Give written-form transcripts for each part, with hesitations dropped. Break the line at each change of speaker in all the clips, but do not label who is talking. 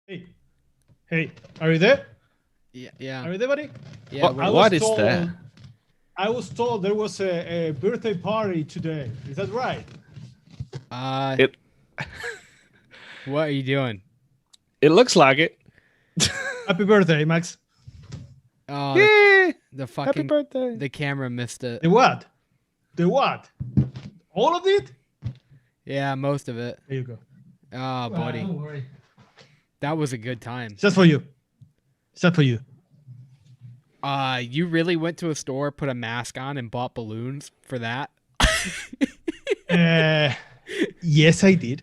Hey, hey, are you there?
Yeah, yeah,
Are you there, buddy?
yeah.
What is that?
I was told there was a birthday party today. Is that right?
It
What are you doing?
it looks like it.
Happy birthday, Max.
Oh,
Yeah.
the
Happy
fucking
birthday.
the camera missed it.
The what? The what? All of it?
Yeah, most of it.
There you go.
Oh, buddy,
Don't worry.
that was a good time.
It's just for you. It's just for you.
You really went to a store, put a mask on, and bought balloons for that?
Yes, I did.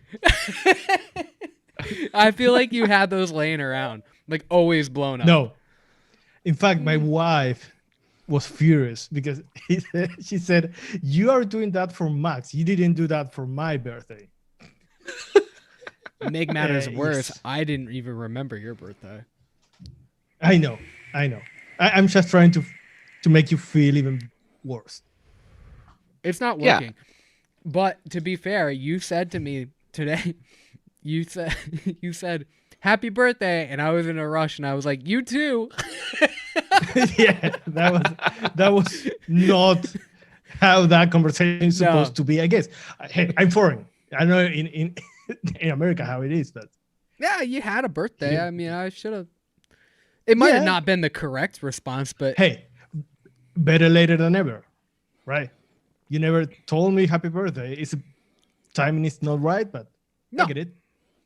I feel like you had those laying around, like always blown up.
No. In fact, my wife was furious because she said, "You are doing that for Max. You didn't do that for my birthday."
Make matters worse,
Yes.
I didn't even remember your birthday.
I know. I'm just trying to make you feel even worse.
It's not
Yeah.
working. But to be fair, you said to me today, you said happy birthday, and I was in a rush, and I was like, you too.
Yeah, that was not how that conversation is supposed to be. I guess. Hey, I'm foreign. I know in America how it is, but
Yeah, you had a birthday.
Yeah.
I mean, I should have. It might have
Yeah.
not been the correct response, but
hey, better later than never, right? You never told me happy birthday. It's timing is not right, but
No.
I get it.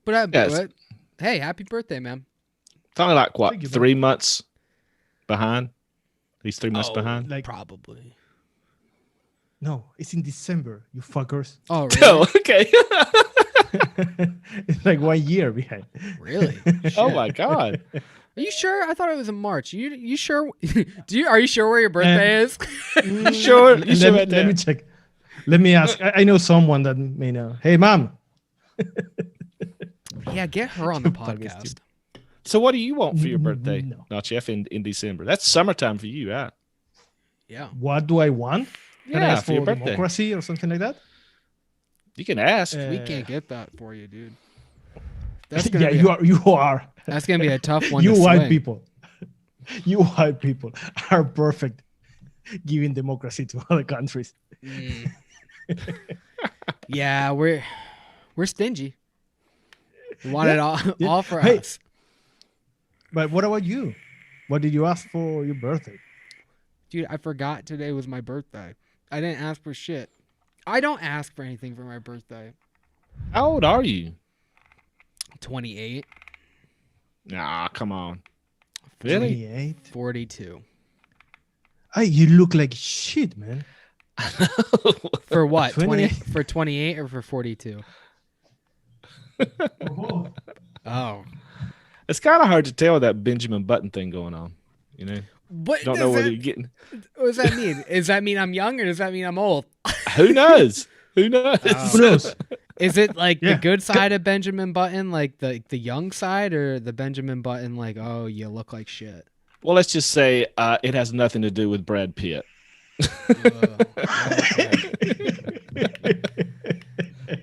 Yes.
but hey, happy birthday, man.
It's only like what,
Thank you,
3 months behind? He's 3 months
Oh,
behind.
Like
Probably.
no, it's in December. You fuckers.
Oh,
Oh,
really?
okay.
It's like 1 year behind.
Really?
Oh
Shit.
my god.
Are you sure? I thought it was in March. You sure? Are you sure where your birthday is?
Sure, you
Let,
should
me,
right
let me
there.
check. Let me ask. I know someone that may know. Hey, mom.
Yeah, get her on the
Fuck is
podcast.
So what do you want for your birthday,
No.
Not Chef, in December? That's summertime for you, right?
Yeah.
What do I want? Can I
Yeah,
ask
for your
for
birthday.
democracy or something like that?
You can ask.
We
Uh,
can't get that for you, dude. That's gonna
Yeah,
be
you are.
that's gonna be a tough one.
You
to
white
swing.
people. You white people are perfect giving democracy to other countries.
Mm. Yeah, we're stingy. We want it all for
Hey.
us.
But what about you? What did you ask for your birthday?
Dude, I forgot today was my birthday. I didn't ask for shit. I don't ask for anything for my birthday.
How old are you?
28,
Nah, come on. Really?
28.
42.
Hey, you look like shit, man.
For what?
28.
For 28 or for 42? Oh.
It's kind of hard to tell with that Benjamin Button thing going on. You know,
What
don't
does
know whether
that,
you're getting.
what does that mean? Does that mean I'm young or does that mean I'm old?
Who knows? Who knows?
Who knows?
Is it like
Yeah.
the good side of Benjamin Button, like the young side, or the Benjamin Button, like, oh, you look like shit?
Well, let's just say it has nothing to do with Brad Pitt.
Ugh, okay.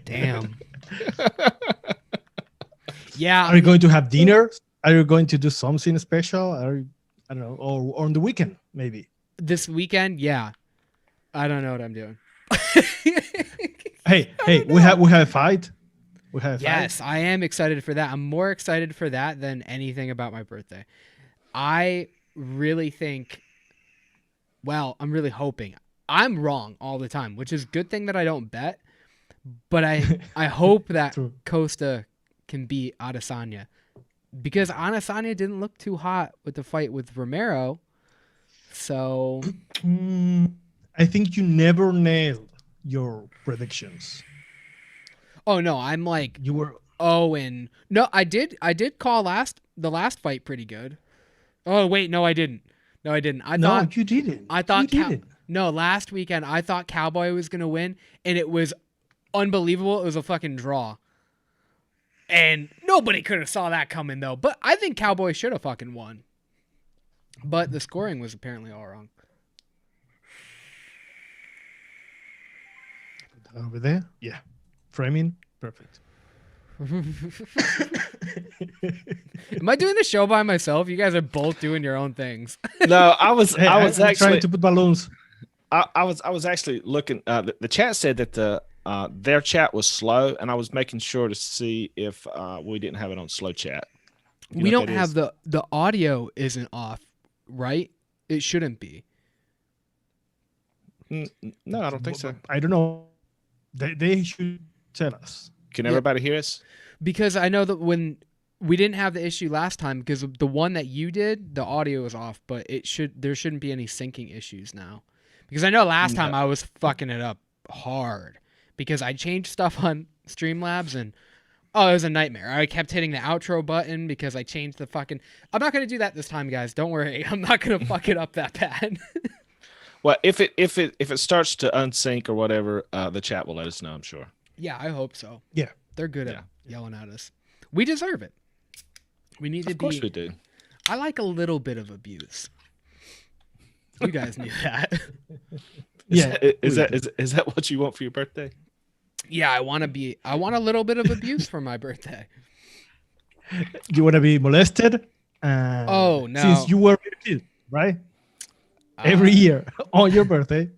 Damn. Yeah.
Are you going to have dinner? Are you going to do something special? I don't know, or on the weekend maybe.
This weekend? Yeah. I don't know what I'm doing.
Hey, we have a fight. We have a
Yes, I am excited for that. I'm more excited for that than anything about my birthday. I really think, well, I'm really hoping. I'm wrong all the time, which is a good thing that I don't bet. But I hope that
True.
Costa can beat Adesanya. Because Adesanya didn't look too hot with the fight with Romero. So,
I think you never nailed your predictions.
oh no, I'm like,
You were
oh, and no, I did call the last fight pretty good. Oh wait, no, I didn't. I thought
you didn't.
I thought
you didn't.
no, last weekend I thought Cowboy was gonna win, and it was unbelievable. It was a fucking draw, and nobody could have saw that coming though. But I think Cowboy should have fucking won. But the scoring was apparently all wrong.
Over there, yeah. Framing, perfect.
Am I doing the show by myself? You guys are both doing your own things.
No, I was
Hey,
I was
I'm
actually
trying to put balloons.
I was actually looking. The chat said that their chat was slow, and I was making sure to see if we didn't have it on slow chat. You
We
know what
don't
that
have
is?
the audio isn't off, right? It shouldn't be.
No, I don't think so.
I don't know. They should tell us.
Can
Yeah.
everybody hear us?
Because I know that when we didn't have the issue last time, because the one that you did, the audio was off, but there shouldn't be any syncing issues now. Because I know last time I was fucking it up hard because I changed stuff on Streamlabs and it was a nightmare. I kept hitting the outro button because I changed the fucking. I'm not gonna do that this time, guys. Don't worry. I'm not gonna fuck it up that bad.
Well, if it starts to unsync or whatever, the chat will let us know. I'm sure.
Yeah, I hope so.
Yeah.
They're good at yelling at us. We deserve it. We need to be.
Of course we do.
I like a little bit of abuse. You guys knew that.
Is that what you want for your birthday?
Yeah, I want a little bit of abuse for my birthday.
You want to be molested?
Oh, no.
Since you were a kid, right? Every year on your birthday,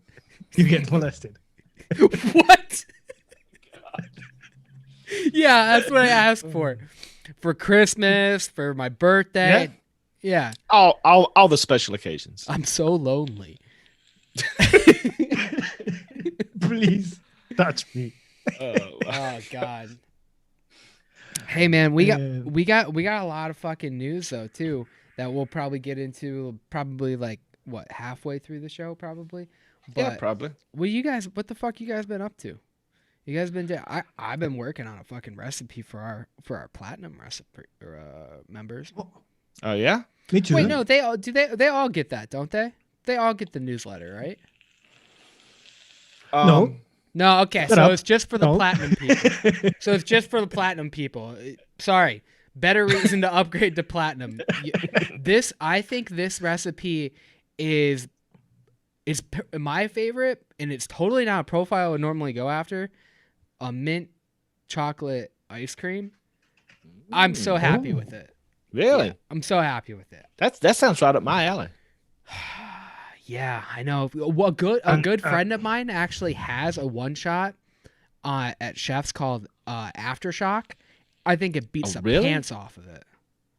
you get molested.
What? Yeah, that's what I asked for. For Christmas, for my birthday. Yeah.
All the special occasions.
I'm so lonely.
Please touch me.
Oh God. Hey man, we got a lot of fucking news though too that we'll probably get into probably like what halfway through the show probably. But
Yeah, probably.
what the fuck you guys been up to? You guys been I've been working on a fucking recipe for our platinum recipe members.
Oh yeah.
Me too.
Wait, no, they all get that, don't they? They all get the newsletter, right?
No.
No, okay.
Shut
So
up.
it's just for the
No.
platinum people. So it's just for the platinum people. Sorry. Better reason to upgrade to platinum. I think this recipe is my favorite, and it's totally not a profile I would normally go after. A mint chocolate ice cream. I'm so happy with it.
Really?
Yeah, I'm so happy with it.
That sounds right up my alley.
Yeah, I know. Well, a good friend of mine actually has a one shot at Chef's called Aftershock. I think it beats the
really?
pants off of it.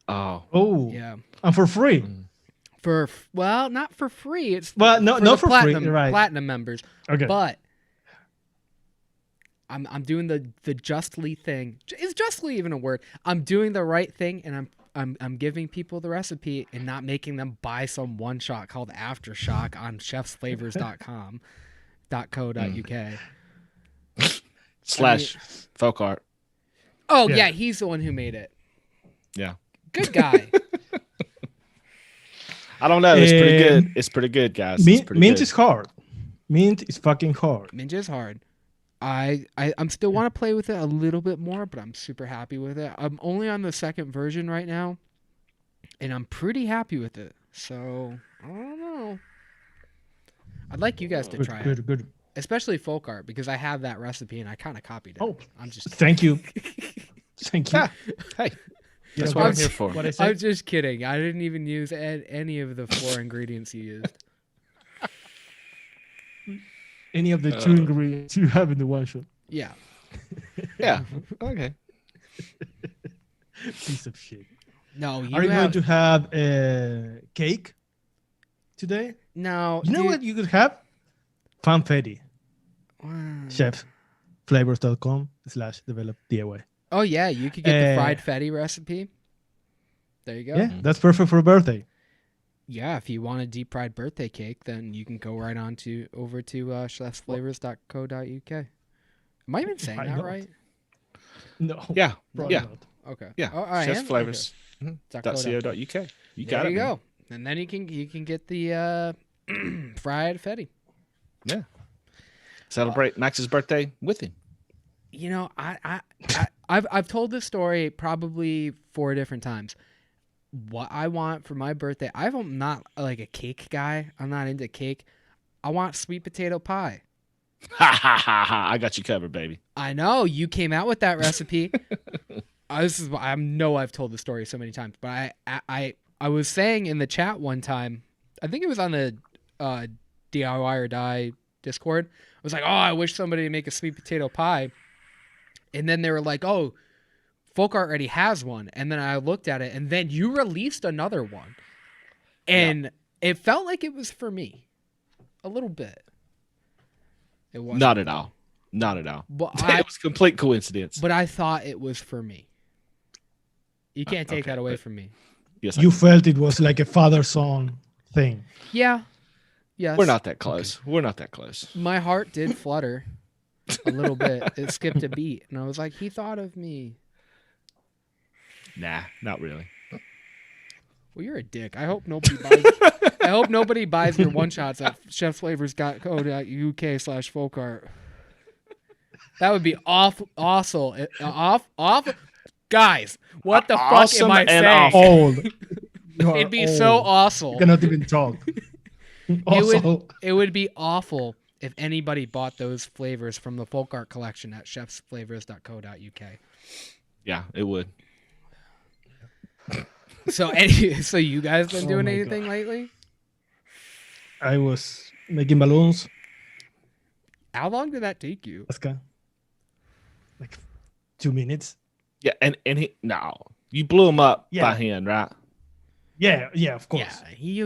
Oh.
Yeah.
And for free.
Not for free. It's
Well, no,
for
not
the
for
platinum,
free. Right.
platinum members.
Okay.
But I'm doing the justly thing. Is justly even a word? I'm doing the right thing, and I'm giving people the recipe and not making them buy some one shot called Aftershock on chefsflavors.co.uk.
/ folk art.
Oh
Yeah.
yeah, he's the one who made it.
Yeah.
Good guy.
I don't know. It's pretty good. It's pretty good, guys. It's
Mint
pretty good.
is hard. Mint is fucking hard.
Ninja's hard. I'm still want to play with it a little bit more, but I'm super happy with it. I'm only on the second version right now, and I'm pretty happy with it. So I don't know. I'd like you guys to try it,
Good.
especially folk art, because I have that recipe and I kind of copied it.
Oh,
I'm just
thank you. Thank you.
Yeah. Hey,
You
that's
know
what I'm
what
here for.
What I say?
I'm just kidding. I didn't even use any of the 4 ingredients you used.
Any of the 2 ingredients you have in the one shot.
Yeah.
Yeah. Okay.
Piece of shit.
No, you
Are you
have
going to have a cake today?
no.
You know what you could have? Fanfetti. Chefsflavors.com/develop DIY.
Oh yeah, you could get the fried fetty recipe. There you go.
Yeah, that's perfect for a birthday.
Yeah, if you want a deep fried birthday cake, then you can go right on over to chefsflavors.co.uk. Am I even saying
I
that
don't.
right?
No.
Yeah.
probably
Yeah.
not.
Okay.
Yeah.
Oh, I am?
Chefsflavors.
Okay.
.co.uk. You got
There
it.
you
man.
go. And then you can get the fried fetty.
Yeah. Celebrate Max's birthday with him.
You know, I've told this story probably 4 different times. What I want for my birthday, I'm not like a cake guy. I'm not into cake. I want sweet potato pie.
Ha ha ha ha! I got you covered, baby.
I know you came out with that recipe. I know I've told the story so many times, but I was saying in the chat one time, I think it was on the DIY or Die Discord. I was like, oh, I wish somebody would make a sweet potato pie. And then they were like, oh, Folk Art already has one. And then I looked at it, and then you released another one. And it felt like it was for me. A little bit. It wasn't.
Not at all. Not at all.
But
It was complete coincidence.
But I thought it was for me. You can't take that away from me.
Yes,
You felt it was like a father-son thing.
Yeah. Yes.
we're not that close. Okay. We're not that close.
My heart did flutter a little bit. It skipped a beat, and I was like, he thought of me.
Nah, not really.
Well, you're a dick. I hope nobody buys. I hope nobody buys your one shots at chefsflavors.co.uk/folkart. That would be awful. Awful. Guys, what the fuck am I saying?
Old.
It'd be so awful.
You cannot even talk.
It would be awful if anybody bought those flavors from the Folk Art collection at chefsflavors.co.uk.
Yeah, it would.
So you guys been doing anything lately?
I was making balloons.
How long did that take you?
Like 2 minutes.
Yeah, and you blew him up by hand, right?
Yeah, of course.
Yeah, he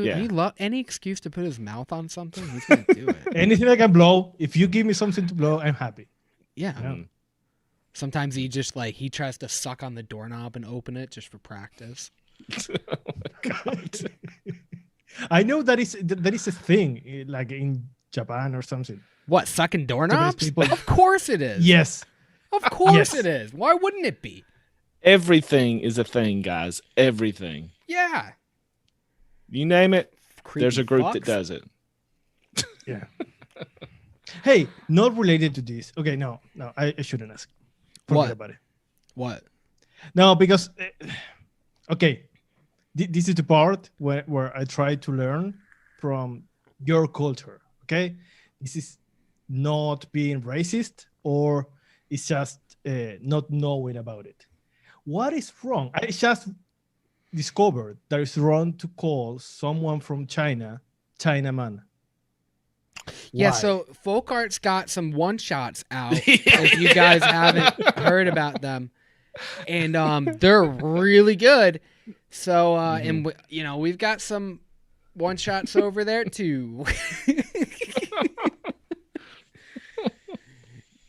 any excuse to put his mouth on something, he's gonna do it.
Anything I can blow. If you give me something to blow, I'm happy.
Yeah. Sometimes he just he tries to suck on the doorknob and open it just for practice.
Oh my God.
I know that is a thing, like in Japan or something.
What, sucking doorknobs? Of course it is.
Yes.
Of course it is. Why wouldn't it be?
Everything is a thing, guys. Everything.
Yeah.
You name it,
Creepy
there's a group
fucks.
that does it.
Yeah. Hey, not related to this. Okay, no, I shouldn't ask. Forget about it.
What?
No, because okay, this is the part where I try to learn from your culture. Okay, this is not being racist, or it's just not knowing about it. What is wrong? I just discovered that it's wrong to call someone from China Chinaman.
Yeah,
Why?
so Folk Art's got some one-shots out, if you guys haven't heard about them. And they're really good. So, and we've got some one-shots over there, too.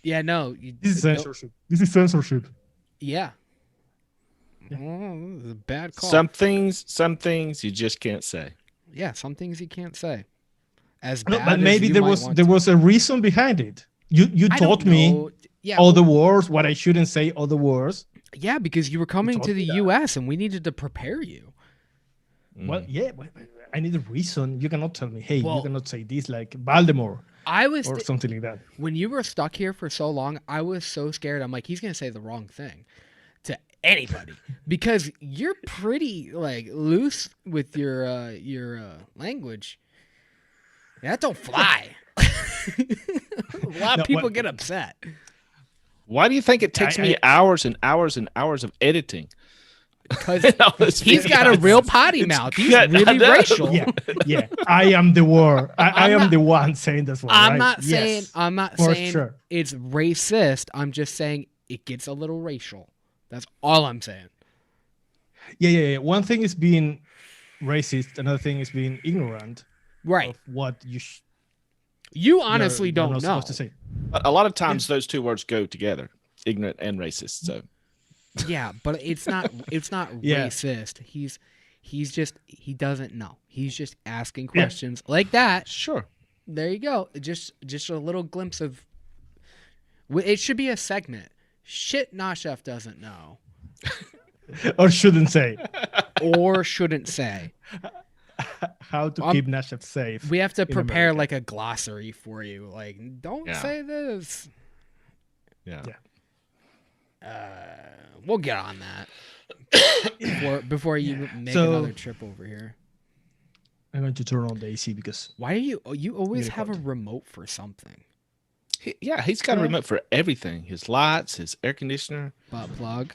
Yeah, no.
This is censorship. This is censorship.
Yeah. Oh, this is a bad call.
Some things you just can't say.
Yeah, some things you can't say. As
No,
bad
but maybe
as
there was a reason behind it. You taught me all the words, what I shouldn't say, all the words.
Yeah, because you were coming to the U.S. and we needed to prepare you.
Well, yeah, I need a reason. You cannot tell me, hey, you cannot say this like Baltimore or something like that.
When you were stuck here for so long, I was so scared. I'm like, he's going to say the wrong thing to anybody because you're pretty loose with your language. That don't fly. A lot of people get upset.
Why do you think it takes me hours and hours and hours of editing?
Because he's got a real potty mouth. He's really racial.
Yeah. I am the word. I am the one saying this one.
I'm
right?
not saying.
Yes,
I'm not
for
saying
sure.
it's racist. I'm just saying it gets a little racial. That's all I'm saying.
Yeah. One thing is being racist. Another thing is being ignorant.
Right.
Of what
you honestly
you're
don't
not
know.
supposed to say.
A lot of times those two words go together, ignorant and racist. So
Yeah, but it's not racist. He doesn't know. He's just asking questions like that.
sure.
There you go. Just a little glimpse of. It should be a segment. Shit, Nashef doesn't know
Or shouldn't say.
or shouldn't say.
How to keep Nashef safe.
We have to prepare
America.
a glossary for you. Don't say this.
Yeah.
We'll get on that before you make another trip over here.
I'm going to turn on the AC because
Why do you always have a remote for something?
He's got a remote for everything. His lights, his air conditioner.
Butt plug.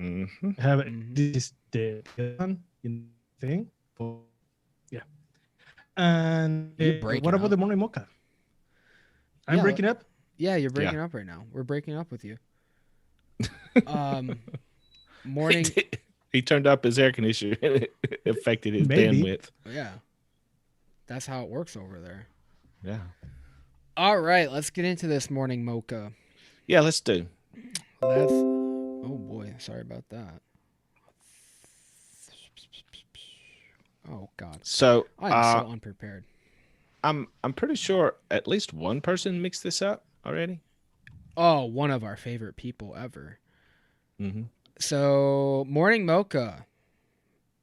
Mm-hmm.
Have
Mhm.
this is the one thing. Yeah. And
You're
what
breaking
about
up.
the morning mocha? I'm
Yeah,
breaking up.
yeah, you're breaking
Yeah.
up right now. We're breaking up with you. Um,
He,
morning.
he turned up his air conditioner and it affected his
Maybe.
bandwidth.
Yeah, that's how it works over there.
Yeah.
All right, let's get into this morning mocha.
Yeah, let's do.
Let's. Oh boy, sorry about that. Oh God,
So
I am so unprepared.
I'm pretty sure at least one person mixed this up already.
Oh, one of our favorite people ever.
Mm-hmm.
So morning mocha.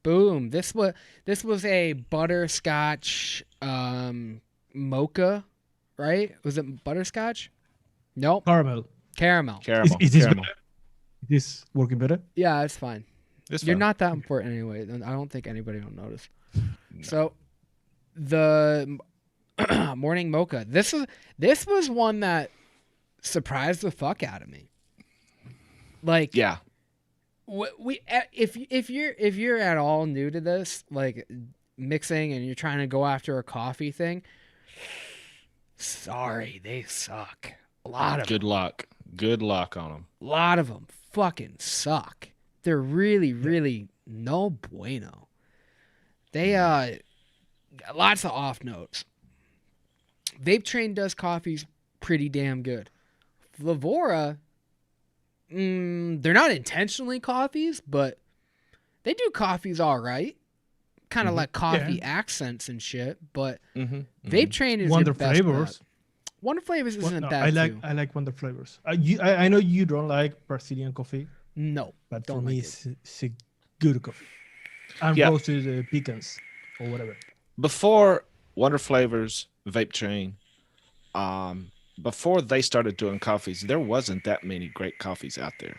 Boom. This was a butterscotch mocha, right? Was it butterscotch? Nope.
Caramel.
Caramel.
Caramel.
Is this
Caramel.
better? Is this working better?
Yeah, it's fine.
This
You're
fine.
not that important anyway. I don't think anybody will notice. So the morning mocha. This was one that surprised the fuck out of me. Like
Yeah.
if you're at all new to this, like mixing and you're trying to go after a coffee thing, sorry, they suck. A lot of
Good
them.
luck. Good luck on them.
A lot of them fucking suck. They're really, really no bueno. They lots of off notes. Vape Train does coffees pretty damn good. Flavora, they're not intentionally coffees, but they do coffees all right. Kind of like coffee accents and shit. But
Mm-hmm.
Vape Train is
Wonder
your best
flavors.
bet. Wonder Flavors isn't
No,
bad too.
I like Wonder flavors. I know you don't like Brazilian coffee,
No,
but for
don't
me,
like it.
it's a good coffee. And
Yeah.
roasted pecans or whatever.
Before Wonder Flavors, Vape Train, before they started doing coffees, there wasn't that many great coffees out there.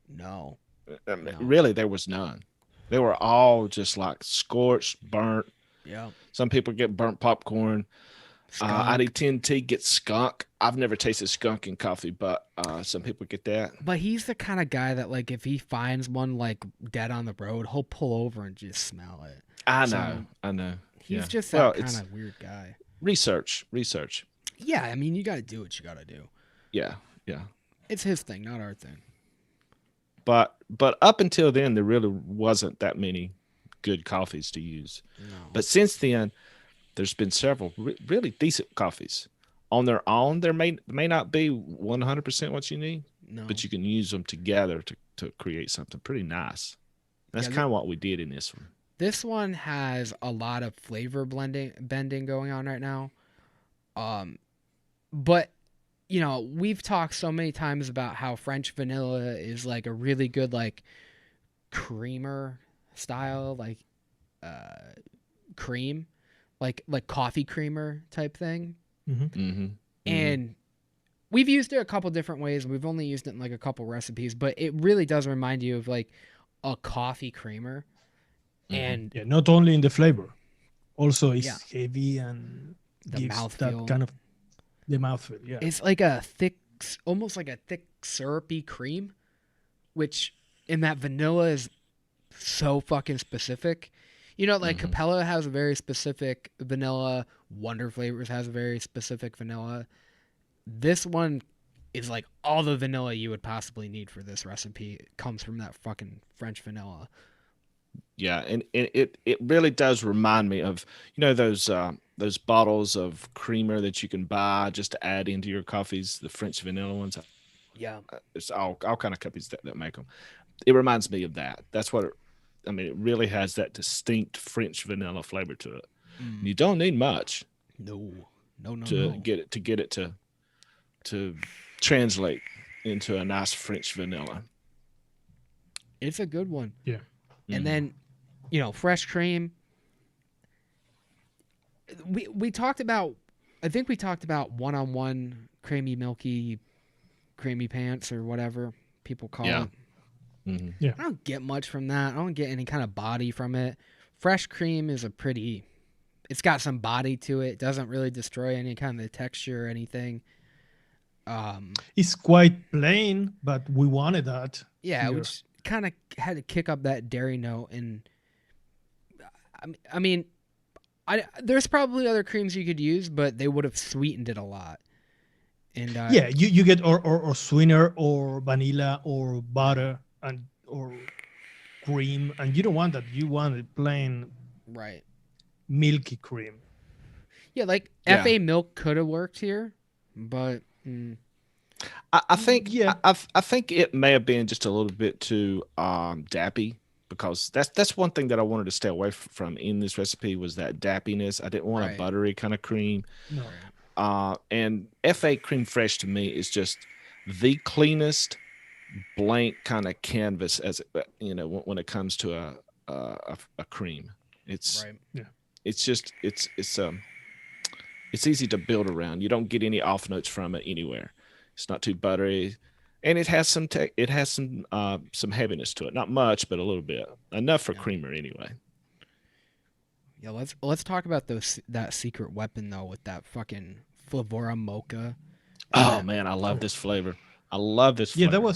No.
I mean,
No.
really, there was none. They were all just like scorched, burnt.
Yeah.
Some people get burnt popcorn. ID10T gets skunk. I've never tasted skunk in coffee, but some people get that.
But he's the kind of guy that, like, if he finds one like dead on the road, he'll pull over and just smell it.
I know.
So,
I know.
He's
Yeah.
just
Well,
that
it's
kind of weird guy.
research.
Yeah, I mean, you got to do what you got to do.
Yeah.
It's his thing, not our thing.
But up until then, there really wasn't that many good coffees to use.
No.
But since then, there's been several really decent coffees. On their own, there may not be 100% what you need,
No.
but you can use them together to create something pretty nice. That's
Yeah,
kind of what we did in this one.
This one has a lot of flavor bending going on right now. But you know, we've talked so many times about how French vanilla is like a really good like creamer style, like cream, like coffee creamer type thing.
Mm-hmm.
And we've used it a couple different ways. We've only used it in like a couple recipes, but it really does remind you of like a coffee creamer. And
Yeah, not only in the flavor, also it's
Yeah.
heavy and
The
gives
mouthfeel.
that kind of the mouthfeel. Yeah,
it's like a thick, almost like a thick syrupy cream, which in that vanilla is so fucking specific. You know, like Capella has a very specific vanilla. Wonder Flavors has a very specific vanilla. This one is like all the vanilla you would possibly need for this recipe comes from that fucking French vanilla.
Yeah, and it really does remind me of, you know, those bottles of creamer that you can buy just to add into your coffees, the French vanilla ones.
Yeah.
It's all kind of companies that make them. It reminds me of that. That's what it really has that distinct French vanilla flavor to it. You don't need much
No.
to get it to translate into a nice French vanilla.
It's a good one.
yeah.
And then, you know, fresh cream. We talked about, I think we talked about one-on-one creamy pants or whatever people call
Yeah.
it.
Mm-hmm.
I don't get much from that. I don't get any kind of body from it. Fresh cream is it's got some body to it. It doesn't really destroy any kind of the texture or anything.
It's quite plain, but we wanted that.
Yeah,
here.
which kind of had to kick up that dairy note. And I mean, there's probably other creams you could use, but they would have sweetened it a lot. And
yeah, you get or sweetener or vanilla or butter and or cream, and you don't want that. You want it plain
right.
milky cream.
Yeah, like
Yeah.
FA milk could have worked here, but
I think
Yeah.
I think it may have been just a little bit too dappy, because that's one thing that I wanted to stay away from in this recipe was that dappiness. I didn't want
Right.
a buttery kind of cream.
No.
And FA cream fresh to me is just the cleanest blank kind of canvas as when it comes to a cream. It's
right.
it's just it's easy to build around. You don't get any off notes from it anywhere. It's not too buttery, and it has some some heaviness to it. Not much, but a little bit. Enough for creamer anyway.
Yeah, let's talk about that secret weapon though with that fucking Flavora Mocha.
Oh man, I love this flavor. I love this flavor.
Yeah,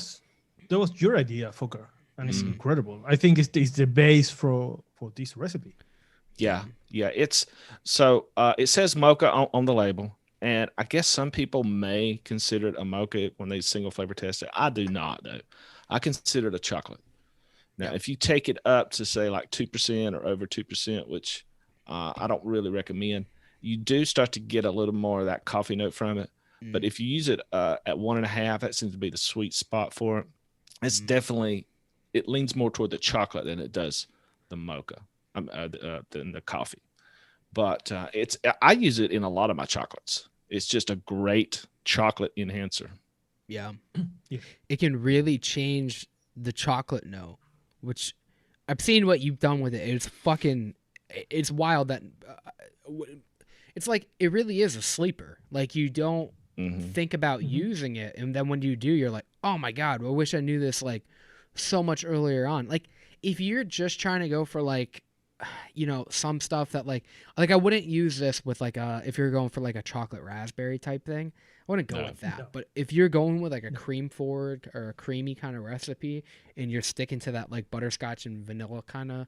that was your idea, Fokker, and it's incredible. I think it's the base for this recipe.
Yeah. It's so it says mocha on the label, and I guess some people may consider it a mocha when they single flavor test it. I do not though. I consider it a chocolate. Now, if you take it up to say like 2% or over 2%, which I don't really recommend, you do start to get a little more of that coffee note from it. But if you use it at 1.5, that seems to be the sweet spot for it. It's definitely, it leans more toward the chocolate than it does the mocha, than the coffee. But I use it in a lot of my chocolates. It's just a great chocolate enhancer.
Yeah.
Yeah.
It can really change the chocolate note, which I've seen what you've done with it. It's wild that it's like it really is a sleeper. Like you don't think about using it, and then when you do, you're like, oh my god, I wish I knew this like so much earlier on. Like if you're just trying to go for like, some stuff that like I wouldn't use this with like if you're going for like a chocolate raspberry type thing, I wouldn't go with that.
No.
But if you're going with like a cream forward or a creamy kind of recipe, and you're sticking to that like butterscotch and vanilla kind of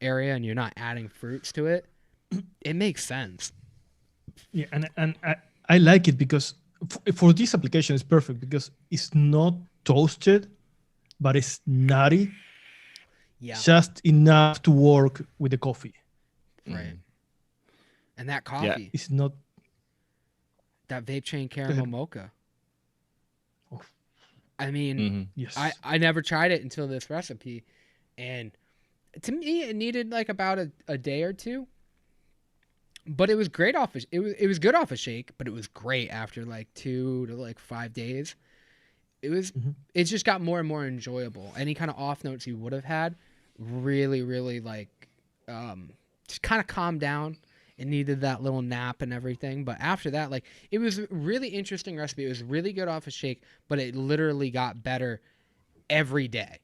area, and you're not adding fruits to it, it makes sense.
Yeah, and I like it because for this application it's perfect because it's not toasted, but it's nutty.
Yeah.
Just enough to work with the coffee.
Right. And that coffee,
It's not
that vape chain caramel mocha.
Oh.
I mean,
yes.
I never tried it until this recipe, and to me it needed like about a day or two. But it was great it was good off a shake, but it was great after like 2 to like 5 days. It just got more and more enjoyable. Any kind of off notes you would have had really, really like just kind of calmed down. It needed that little nap and everything. But after that, like it was a really interesting recipe. It was really good off a shake, but it literally got better every day.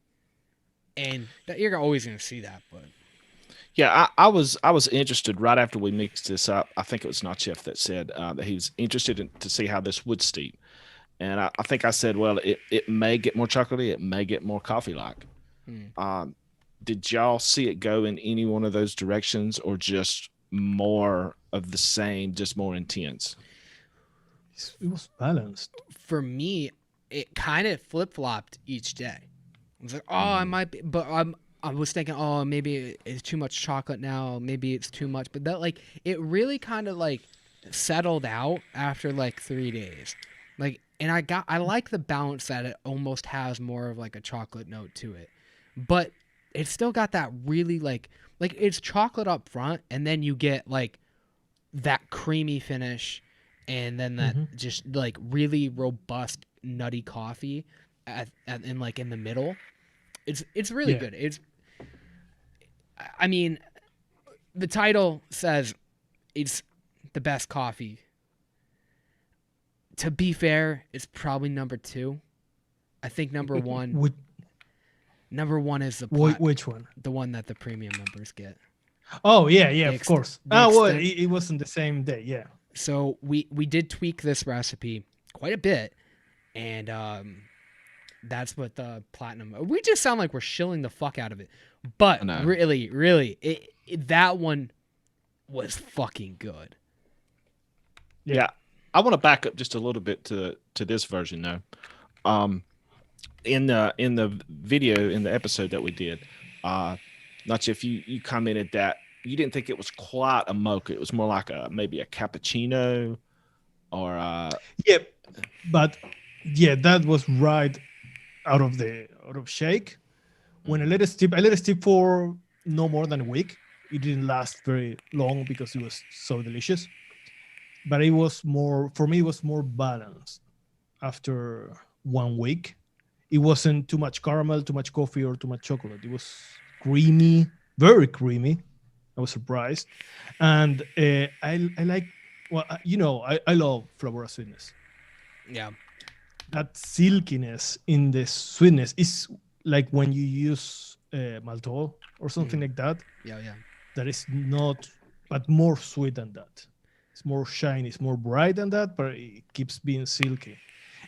And you're always going to see that, but
yeah, I was interested right after we mixed this up. I think it was Not Chef that said that he was interested to see how this would steep. And I think I said, well, it may get more chocolatey. It may get more coffee-like. Did y'all see it go in any one of those directions, or just more of the same, just more intense?
It was balanced.
For me, it kind of flip-flopped each day. I was like, oh, I might be, but I was thinking, oh, maybe it's too much chocolate now. Maybe it's too much. But that, like, it really kind of, like, settled out after, like, 3 days. Like, and I like the balance that it almost has more of, like, a chocolate note to it. But it's still got that really, like it's chocolate up front, and then you get, like, that creamy finish, and then that just, like, really robust, nutty coffee in the middle. It's really good. I mean, the title says it's the best coffee. To be fair, it's probably number 2. I think number 1. Number 1 is
which one?
The one that the premium members get.
Oh yeah, of course. Well, it wasn't the same day. Yeah.
So we did tweak this recipe quite a bit. and that's what the platinum. We just sound like we're shilling the fuck out of it, but really, that one was fucking good.
Yeah. I want to back up just a little bit to this version though. In the video, in the episode that we did, Nachi, you commented that you didn't think it was quite a mocha. It was more like maybe a cappuccino or
yeah, but yeah, that was right out of shake. When I let it steep for no more than a week. It didn't last very long because it was so delicious. But it was more, for me, it was more balanced after 1 week. It wasn't too much caramel, too much coffee, or too much chocolate. It was creamy, very creamy. I was surprised. And I like, well, I love flavor sweetness.
Yeah.
That silkiness in the sweetness is like when you use maltol or something like that.
Yeah.
That is not, but more sweet than that. It's more shiny, it's more bright than that, but it keeps being silky.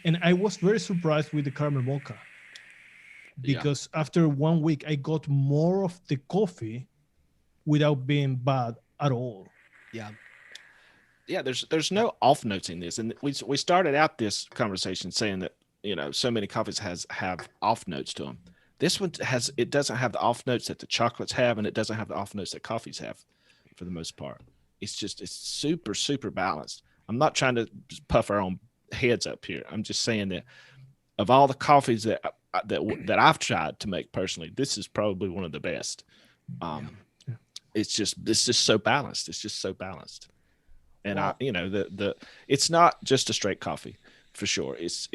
And I was very surprised with the caramel mocha because after 1 week, I got more of the coffee without being bad at all.
Yeah.
Yeah, there's no off notes in this, and we started out this conversation saying that so many coffees have off notes to them. This one doesn't have the off notes that the chocolates have, and it doesn't have the off notes that coffees have, for the most part. It's super super balanced. I'm not trying to puff our own heads up here. I'm just saying that of all the coffees that I've tried to make personally, this is probably one of the best. It's just so balanced. It's just so balanced. And it's not just a straight coffee, for sure. It's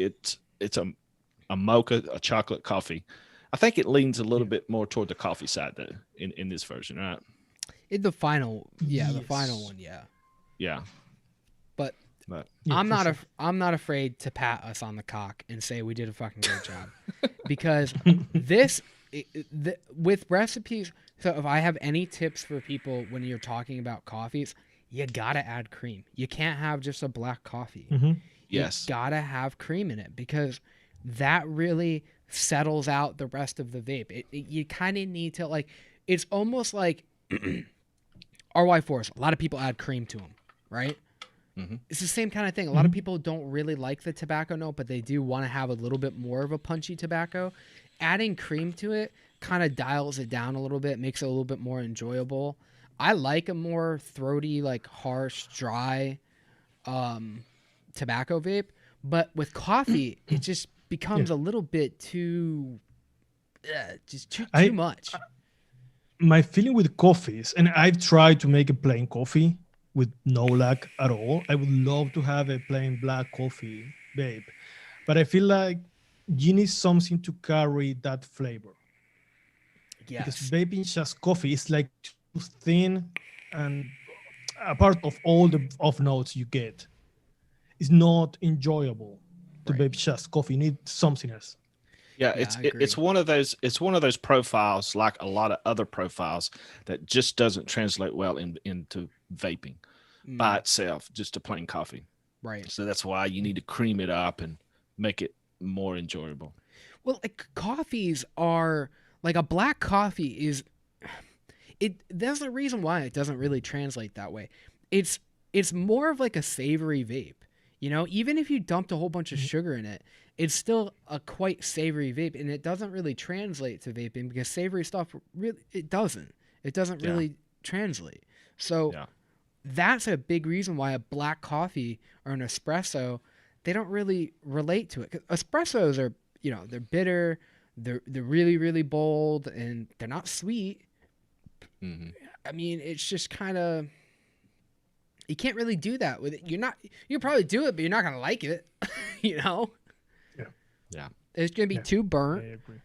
a mocha, a chocolate coffee. I think it leans a little bit more toward the coffee side though in this version, right?
In the final, the final one,
yeah.
But
yeah,
I'm not afraid to pat us on the cock and say we did a fucking great job, because with recipes. So if I have any tips for people when you're talking about coffees, you gotta add cream. You can't have just a black coffee.
Mm-hmm.
Yes,
you gotta have cream in it because that really settles out the rest of the vape. You kind of need to it's almost like RY4s. A lot of people add cream to them, right?
Mm-hmm.
It's the same kind of thing. A lot of people don't really like the tobacco note, but they do want to have a little bit more of a punchy tobacco. Adding cream to it kind of dials it down a little bit, makes it a little bit more enjoyable. I like a more throaty, harsh, dry tobacco vape, but with coffee, it just becomes a little bit too much.
My feeling with coffees, and I've tried to make a plain coffee with no lac at all. I would love to have a plain black coffee vape, but I feel like you need something to carry that flavor.
Yes.
Because vaping just coffee is like too thin, and a part of all the off notes you get is not enjoyable to vape just coffee. You need something else.
Yeah, it's one of those profiles, like a lot of other profiles, that just doesn't translate well into vaping by itself, just a plain coffee.
Right.
So that's why you need to cream it up and make it more enjoyable.
Well, coffees are a black coffee is it. There's a reason why it doesn't really translate that way. It's more of a savory vape. Even if you dumped a whole bunch of sugar in it, it's still a quite savory vape, and it doesn't really translate to vaping because savory stuff it doesn't really translate. So that's a big reason why a black coffee or an espresso, they don't really relate to it. 'Cause espressos are, they're bitter, they're really, really bold, and they're not sweet.
Mm-hmm.
I mean, it's just kind of, you can't really do that with it. You probably do it, but you're not going to like it,
Yeah.
It's going to be too burnt.
I agree.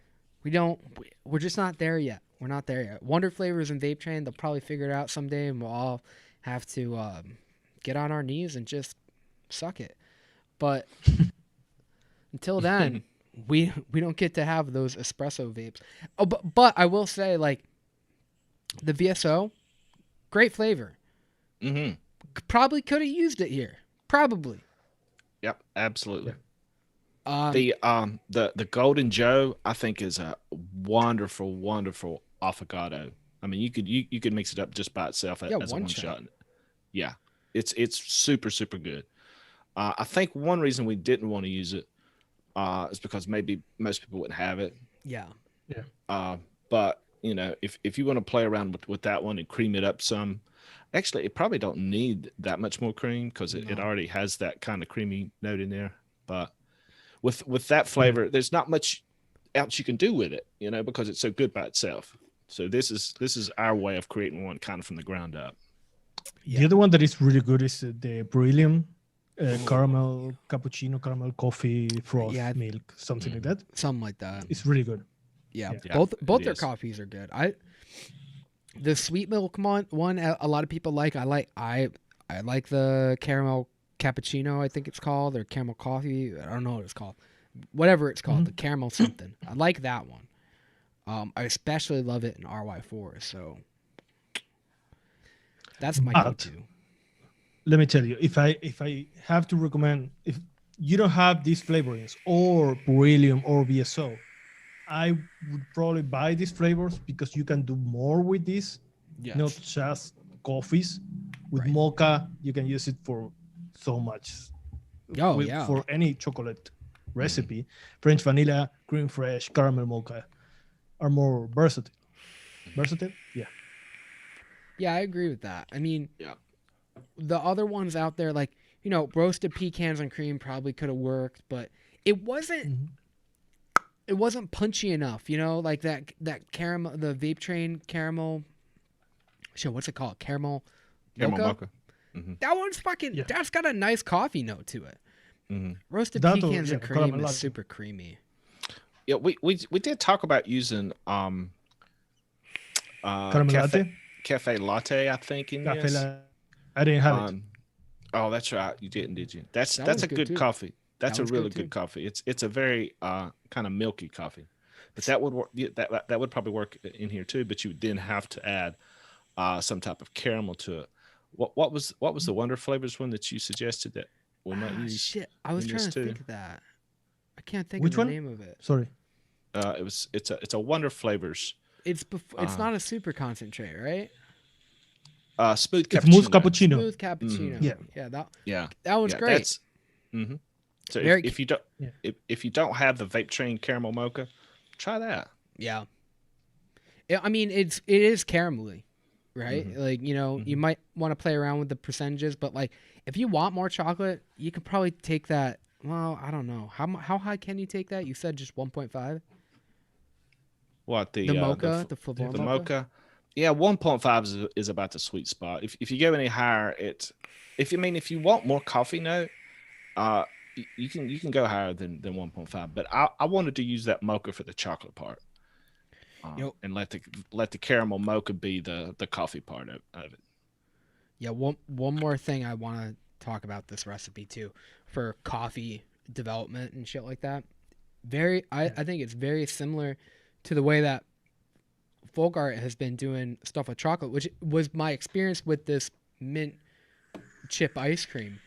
We're just not there yet. We're not there yet. Wonder Flavors and Vape Train, they'll probably figure it out someday, and we'll all have to get on our knees and just suck it. But until then, we don't get to have those espresso vapes. Oh, but I will say, the VSO, great flavor.
Mm-hmm.
Probably could have used it here. Probably.
Yep, absolutely. The Golden Joe, I think, is a wonderful, wonderful affogato. I mean, you could mix it up just by itself
Yeah,
as a
one
one
shot.
shot. Yeah, it's super super good. I think one reason we didn't want to use it is because maybe most people wouldn't have it.
Yeah.
Yeah.
But you know, if you want to play around with that one and cream it up some, actually, it probably don't need that much more cream because it
No.
already has that kind of creamy note in there. But with that
Yeah.
flavor, there's not much else you can do with it, you know, because it's so good by itself. So this is our way of creating one kind of from the ground up.
The other one that is really good is the Brilliant caramel cappuccino, caramel coffee, froth
Yeah.
milk, something like that.
Something like that.
It's really good.
Yeah.
Yeah,
Both
it
their
is.
coffees are good. The sweet milk one a lot of people like. I like the caramel cappuccino, I think it's called, or caramel coffee. I don't know what it's called. Whatever it's called, the caramel something. I like that one. I especially love it in RY4. So that's my
But
go-to.
let me tell you, if I have to recommend, if you don't have these flavorings or Brilliant or VSO, I would probably buy these flavors because you can do more with this,
Yes.
not just coffees. With
Right.
Mocha, you can use it for so much.
Oh, yeah.
For any chocolate recipe, French vanilla, cream fresh, caramel mocha are more versatile. Versatile? Yeah.
Yeah, I agree with that. I mean,
Yeah.
the other ones out there, like, roasted pecans and cream probably could have worked, but it wasn't.
Mhm.
It wasn't punchy enough, like that caramel, the vape train caramel. Shit, what's it called? Caramel
Caramel
mocha.
mocha.
That one's fucking.
Yeah.
That's got a nice coffee note to it. Roasted
That or-
pecans
yeah,
and cream
caramel
is
latte.
super creamy.
Yeah, we did talk about using
Caramel latte?
cafe latte, I think in
Cafe
this.
latte. I didn't have it.
Oh, that's right. You didn't, did you? That's
That
that's
one's
a
good
good
too.
coffee. That's
That
a
one's
really
good too.
good coffee. It's a very kind of milky coffee. But that would work. Yeah, that would probably work in here too. But you would then have to add some type of caramel to it. What was the Wonder Flavors one that you suggested that we might use?
Shit, I was
in
trying
this
to
too?
think of that. I can't think
Which
of the
one?
name of it.
Sorry.
It's a Wonder Flavors
It's not a super concentrate, right?
smooth
It's
cappuccino.
mousse cappuccino.
Smooth cappuccino.
Yeah.
Yeah,
Yeah,
that one's
yeah,
great.
That's, So
Very
if you don't
Yeah.
if you don't have the vape train caramel mocha, try that.
Yeah. I mean, it is caramelly, right?
Mhm.
Like, you might want to play around with the percentages, but like if you want more chocolate, you could probably take that. Well, I don't know. How high can you take that? You said just 1.5?
What
The mocha, the flavor
the
mocha?
mocha? Yeah, 1.5 is about the sweet spot. If you go any higher, if you want more coffee note, you can go higher than 1.5. But I wanted to use that mocha for the chocolate part, and let the caramel mocha be the coffee part of it.
Yeah, one more thing I want to talk about this recipe too for coffee development and shit like that. I think it's very similar to the way that folk art has been doing stuff with chocolate, which was my experience with this mint chip ice cream.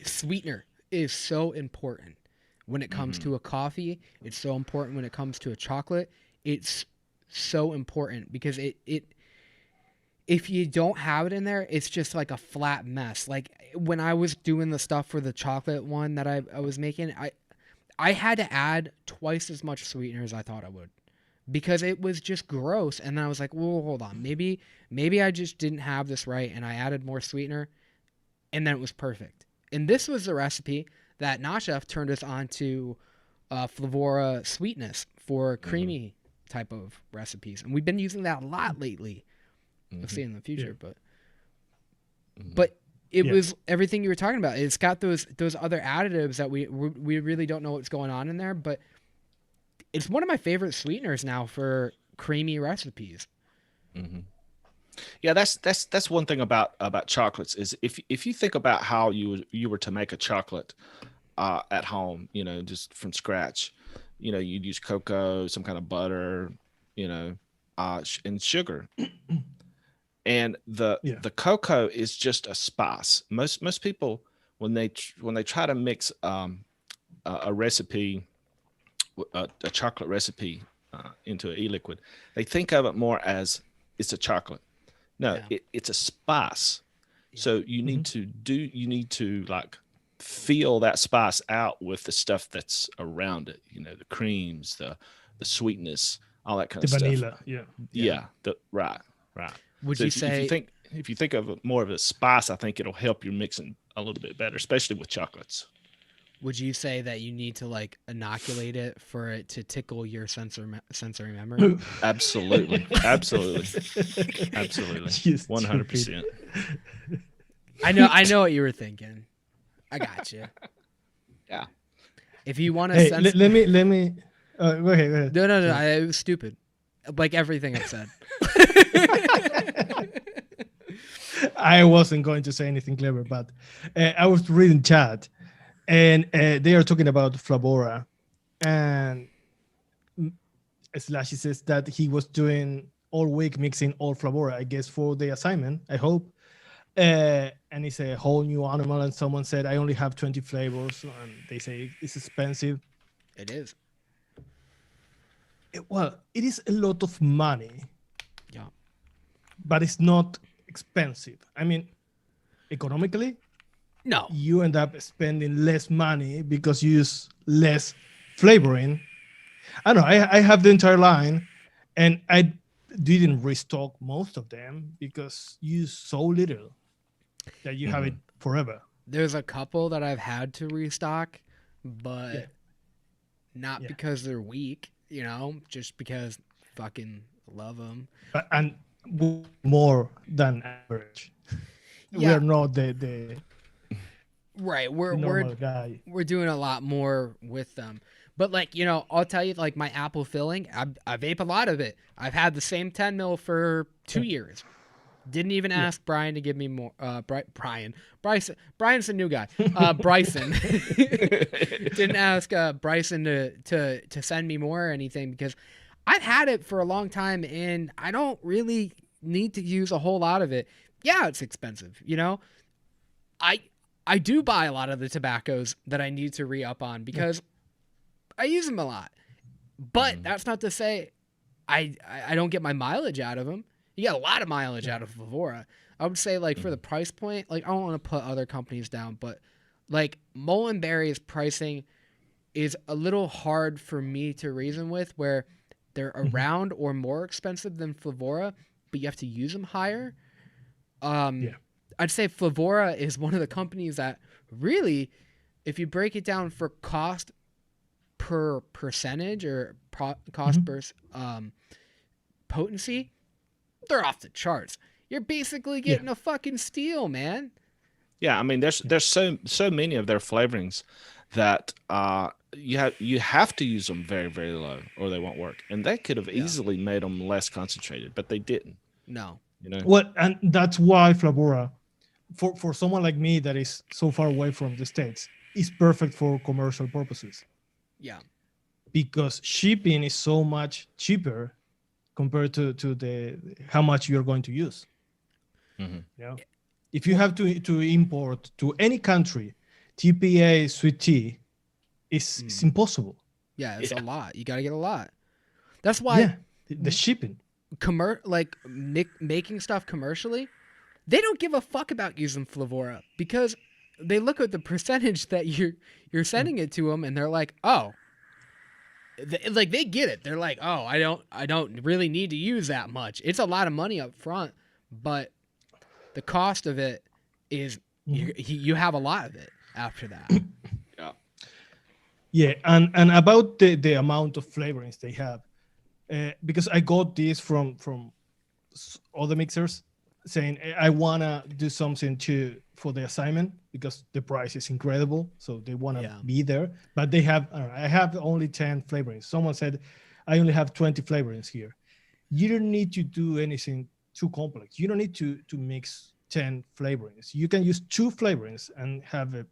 Sweetener is so important when it comes to a coffee. It's so important when it comes to a chocolate. It's so important because it if you don't have it in there, it's just like a flat mess. Like when I was doing the stuff for the chocolate one that I was making, I had to add twice as much sweetener as I thought I would because it was just gross. And then I was like, whoa, hold on. Maybe I just didn't have this right. And I added more sweetener and then it was perfect. And this was the recipe that Nashef turned us on to Flavora sweetness for creamy type of recipes. And we've been using that a lot lately. We'll see in the future, but it was everything you were talking about. It's got those other additives that we really don't know what's going on in there, but it's one of my favorite sweeteners now for creamy recipes.
Yeah, that's one thing about chocolates is if you think about how you were to make a chocolate at home, just from scratch, you'd use cocoa, some kind of butter, and sugar. And the cocoa is just a spice. Most people when they try to mix a recipe, a chocolate recipe into an e-liquid, they think of it more as it's a chocolate. No, it's a spice. Yeah. So you need to like feel that spice out with the stuff that's around it. You know, the creams, the sweetness, all that kind of stuff. The
vanilla, yeah.
Right.
Would you say
if you think of it more of a spice, I think it'll help your mixing a little bit better, especially with chocolates.
Would you say that you need to like inoculate it for it to tickle your sensory memory?
Absolutely. 100%.
I know what you were thinking. I got you.
Yeah.
If you want to,
hey, let me. Go ahead.
No. It was stupid. Like everything I've said.
I wasn't going to say anything clever, but I was reading chat. And they are talking about Flavora, and Slashy says that he was doing all week mixing all Flavora, I guess for the assignment, I hope. And it's a whole new animal, and someone said, I only have 20 flavors, and they say it's expensive.
It is.
It is a lot of money.
Yeah.
But it's not expensive. I mean, economically,
no,
you end up spending less money because you use less flavoring. I don't know. I have the entire line, and I didn't restock most of them because you use so little that you have it forever.
There's a couple that I've had to restock, but not because they're weak, you know, just because fucking love them.
And more than average. We are not the
right, we're doing a lot more with them, but like, you know, I'll tell you, like my apple filling, I vape a lot of it. I've had the same 10 mil for 2 years. Didn't even ask Brian to give me more. Brian's the new guy. Bryson didn't ask Bryson to send me more or anything, because I've had it for a long time and I don't really need to use a whole lot of it. Yeah, it's expensive, you know. I do buy a lot of the tobaccos that I need to re-up on because I use them a lot. But that's not to say I don't get my mileage out of them. You get a lot of mileage out of Flavora. I would say, like, for the price point, like, I don't want to put other companies down, but, like, Mullenberry's pricing is a little hard for me to reason with, where they're around or more expensive than Flavora, but you have to use them higher. I'd say Flavora is one of the companies that really, if you break it down for cost per percentage or cost per potency, they're off the charts. You're basically getting a fucking steal, man.
Yeah, I mean, there's so many of their flavorings that you have to use them very, very low or they won't work. And they could have easily made them less concentrated, but they didn't.
No.
You know.
Well, and that's why Flavora, for someone like me that is so far away from the States, is perfect for commercial purposes.
Yeah.
Because shipping is so much cheaper compared to the how much you're going to use. You know? If you have to import to any country, TPA sweet tea it's impossible.
Yeah, it's a lot. You got to get a lot. That's why
the shipping.
Making stuff commercially, they don't give a fuck about using Flavora because they look at the percentage that you're sending it to them and they're like, oh, they get it. They're like, oh, I don't really need to use that much. It's a lot of money up front, but the cost of it is you have a lot of it after that.
Yeah, and about the amount of flavorings they have, because I got this from other mixers saying I wanna do something for the assignment because the price is incredible, so they wanna be there. But they have I have only 10 flavorings. Someone said I only have 20 flavorings here. You don't need to do anything too complex. You don't need to mix 10 flavorings. You can use 2 flavorings and have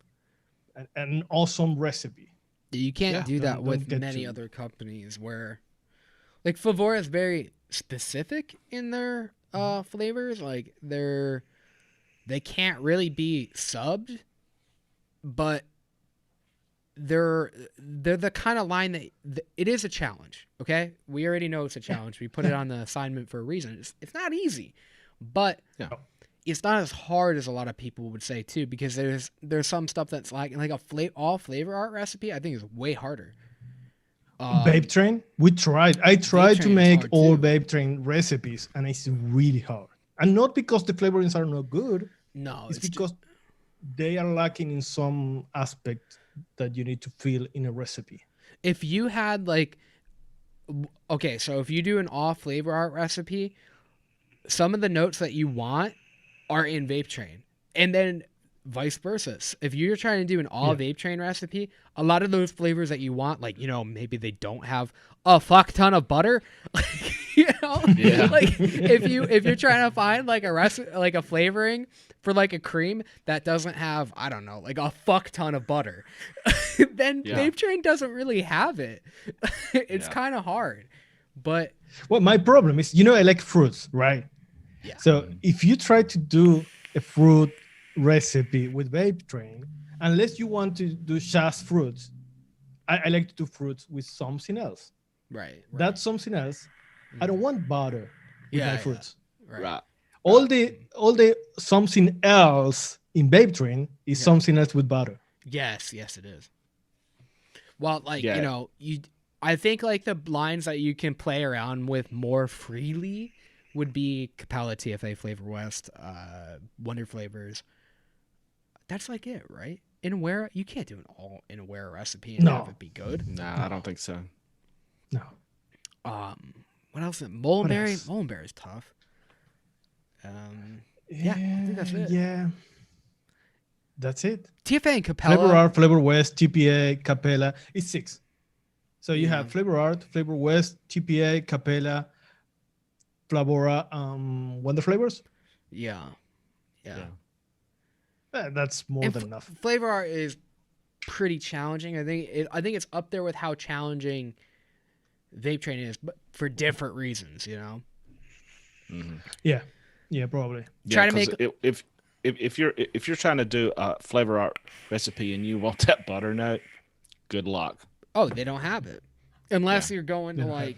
an awesome recipe.
You can't do that with many other companies where, like, Flavora is very specific in their flavors. Like, they can't really be subbed, but they're the kind of line that it is a challenge. Okay, we already know it's a challenge. We put it on the assignment for a reason. It's not easy, but it's not as hard as a lot of people would say too, because there's some stuff that's like all flavor art recipe. I think is way harder.
Babe Train, we tried. I tried to make all
too.
Babe Train recipes, and it's really hard. And not because the flavorings are not good.
No,
it's because they are lacking in some aspect that you need to feel in a recipe.
If you had okay, so if you do an all flavor art recipe, some of the notes that you want are in Vape Train, and then vice versa. If you're trying to do an all Vape Train recipe, a lot of those flavors that you want, maybe they don't have a fuck ton of butter, if you're trying to find a recipe, a flavoring for a cream that doesn't have, I don't know, a fuck ton of butter, then Vape Train doesn't really have it. It's kind of hard. But
my problem is, I like fruits, right? Yeah. So if you try to do a fruit recipe with Vape Train, unless you want to do just fruits, I like to do fruits with something else.
Right.
That's something else. I don't want butter with my fruits.
Right.
All the something else in Vape Train is something else with butter.
Yes, it is. Well, I think the lines that you can play around with more freely would be Capella TFA Flavor West, Wonder Flavors. That's it, right? Inawera, you can't do an all Inawera recipe and have it be good.
No, I don't think so.
No.
What else? Mullenberry. Mullenberry is tough. I think that's it.
Yeah. That's it.
TFA and Capella.
Flavor Art, Flavor West, TPA, Capella. It's 6. So you have Flavor Art, Flavor West, TPA, Capella, Flavora, Wonder Flavors.
Yeah.
That's more than enough.
Flavor Art is pretty challenging. I think it's up there with how challenging Vape Train is, but for different reasons,
Mm-hmm.
Yeah, probably.
Try to make if you're trying to do a Flavor Art recipe and you want that butter note, good luck.
Oh, they don't have it unless you're going to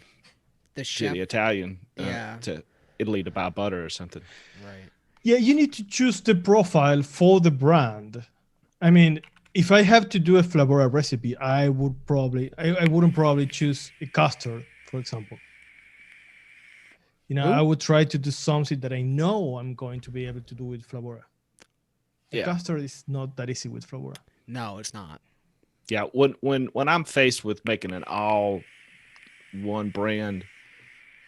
the chef,
the Italian, to Italy to buy butter or something.
Right.
Yeah, you need to choose the profile for the brand. I mean, if I have to do a Flavor Art recipe, I wouldn't probably choose a custard, for example. I would try to do something that I know I'm going to be able to do with Flavora. Yeah. Custard is not that easy with Flavora.
No, it's not.
Yeah, when I'm faced with making an all one brand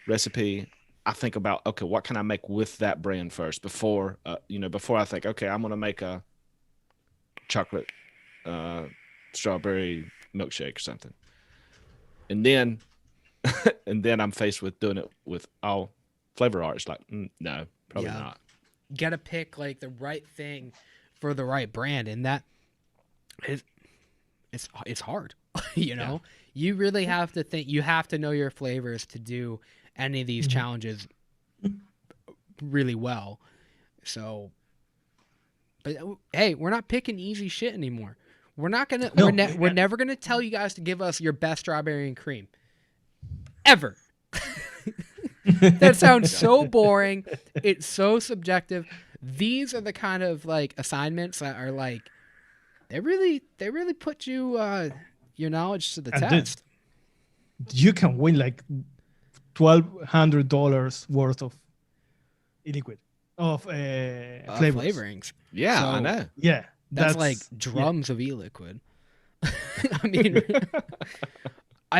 recipe, I think about, okay, what can I make with that brand first before I think, okay, I'm going to make a chocolate strawberry milkshake or something. And then I'm faced with doing it with all Flavor Art. It's like, no, probably not.
You got to pick the right thing for the right brand, and that is it's hard. You really have to think. You have to know your flavors to do any of these challenges really well. So, but hey, we're not picking easy shit anymore. We're not gonna. We're never gonna tell you guys to give us your best strawberry and cream. Ever. That sounds so boring. It's so subjective. These are the kind of assignments that are they really put your knowledge to the test.
You can win $1,200 worth of e-liquid of flavorings.
Yeah, so, I know.
Yeah,
that's drums of e-liquid. I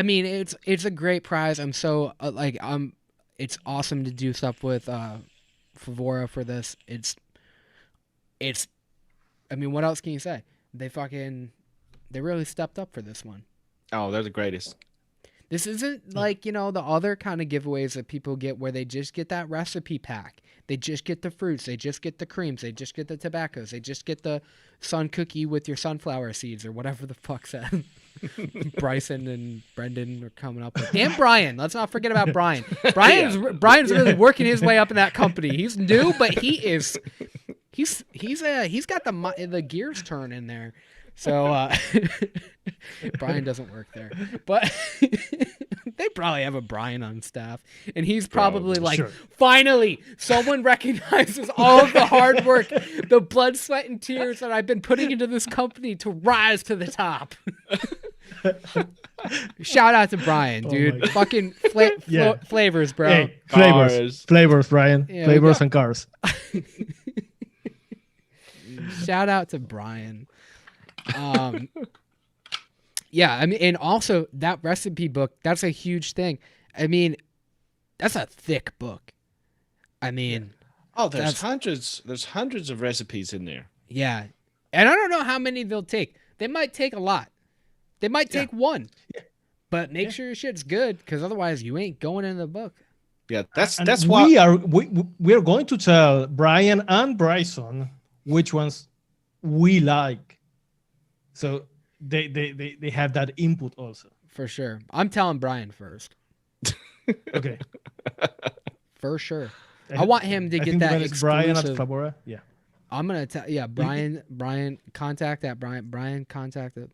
mean, it's a great prize. I'm so it's awesome to do stuff with Favora for this. It's I mean, what else can you say? They really stepped up for this one.
Oh, they're the greatest.
This isn't the other kind of giveaways that people get where they just get that recipe pack. They just get the fruits. They just get the creams. They just get the tobaccos. They just get the sun cookie with your sunflower seeds or whatever the fuck that Bryson and Brendan are coming up with. And Brian. Let's not forget about Brian. Brian's really working his way up in that company. He's new, but he's got the gears turning there. So Brian doesn't work there, but they probably have a Brian on staff, and he's probably like,
Sure.
finally, someone recognizes all of the hard work, the blood, sweat, and tears that I've been putting into this company to rise to the top. Shout out to Brian, dude. Fucking flavors, bro.
Hey,
Cars.
flavors, Brian.
Yeah,
Flavors and cars.
Shout out to Brian. Yeah, I mean, and also that recipe book, that's a huge thing. I mean, that's a thick book. I mean,
Oh, there's hundreds of recipes in there.
yeah. And I don't know how many they'll take. They might take a lot. They might take one. But make sure your shit's good, because otherwise you ain't going in the book.
Yeah, that's
And
why
we are going to tell Brian and Bryson which ones we like. So they have that input also.
For sure. I'm telling Brian first.
Okay.
For sure. I want him to get that exclusive.
Brian at Favora. Yeah.
I'm gonna tell. Yeah, Brian, contact that Brian, contact that.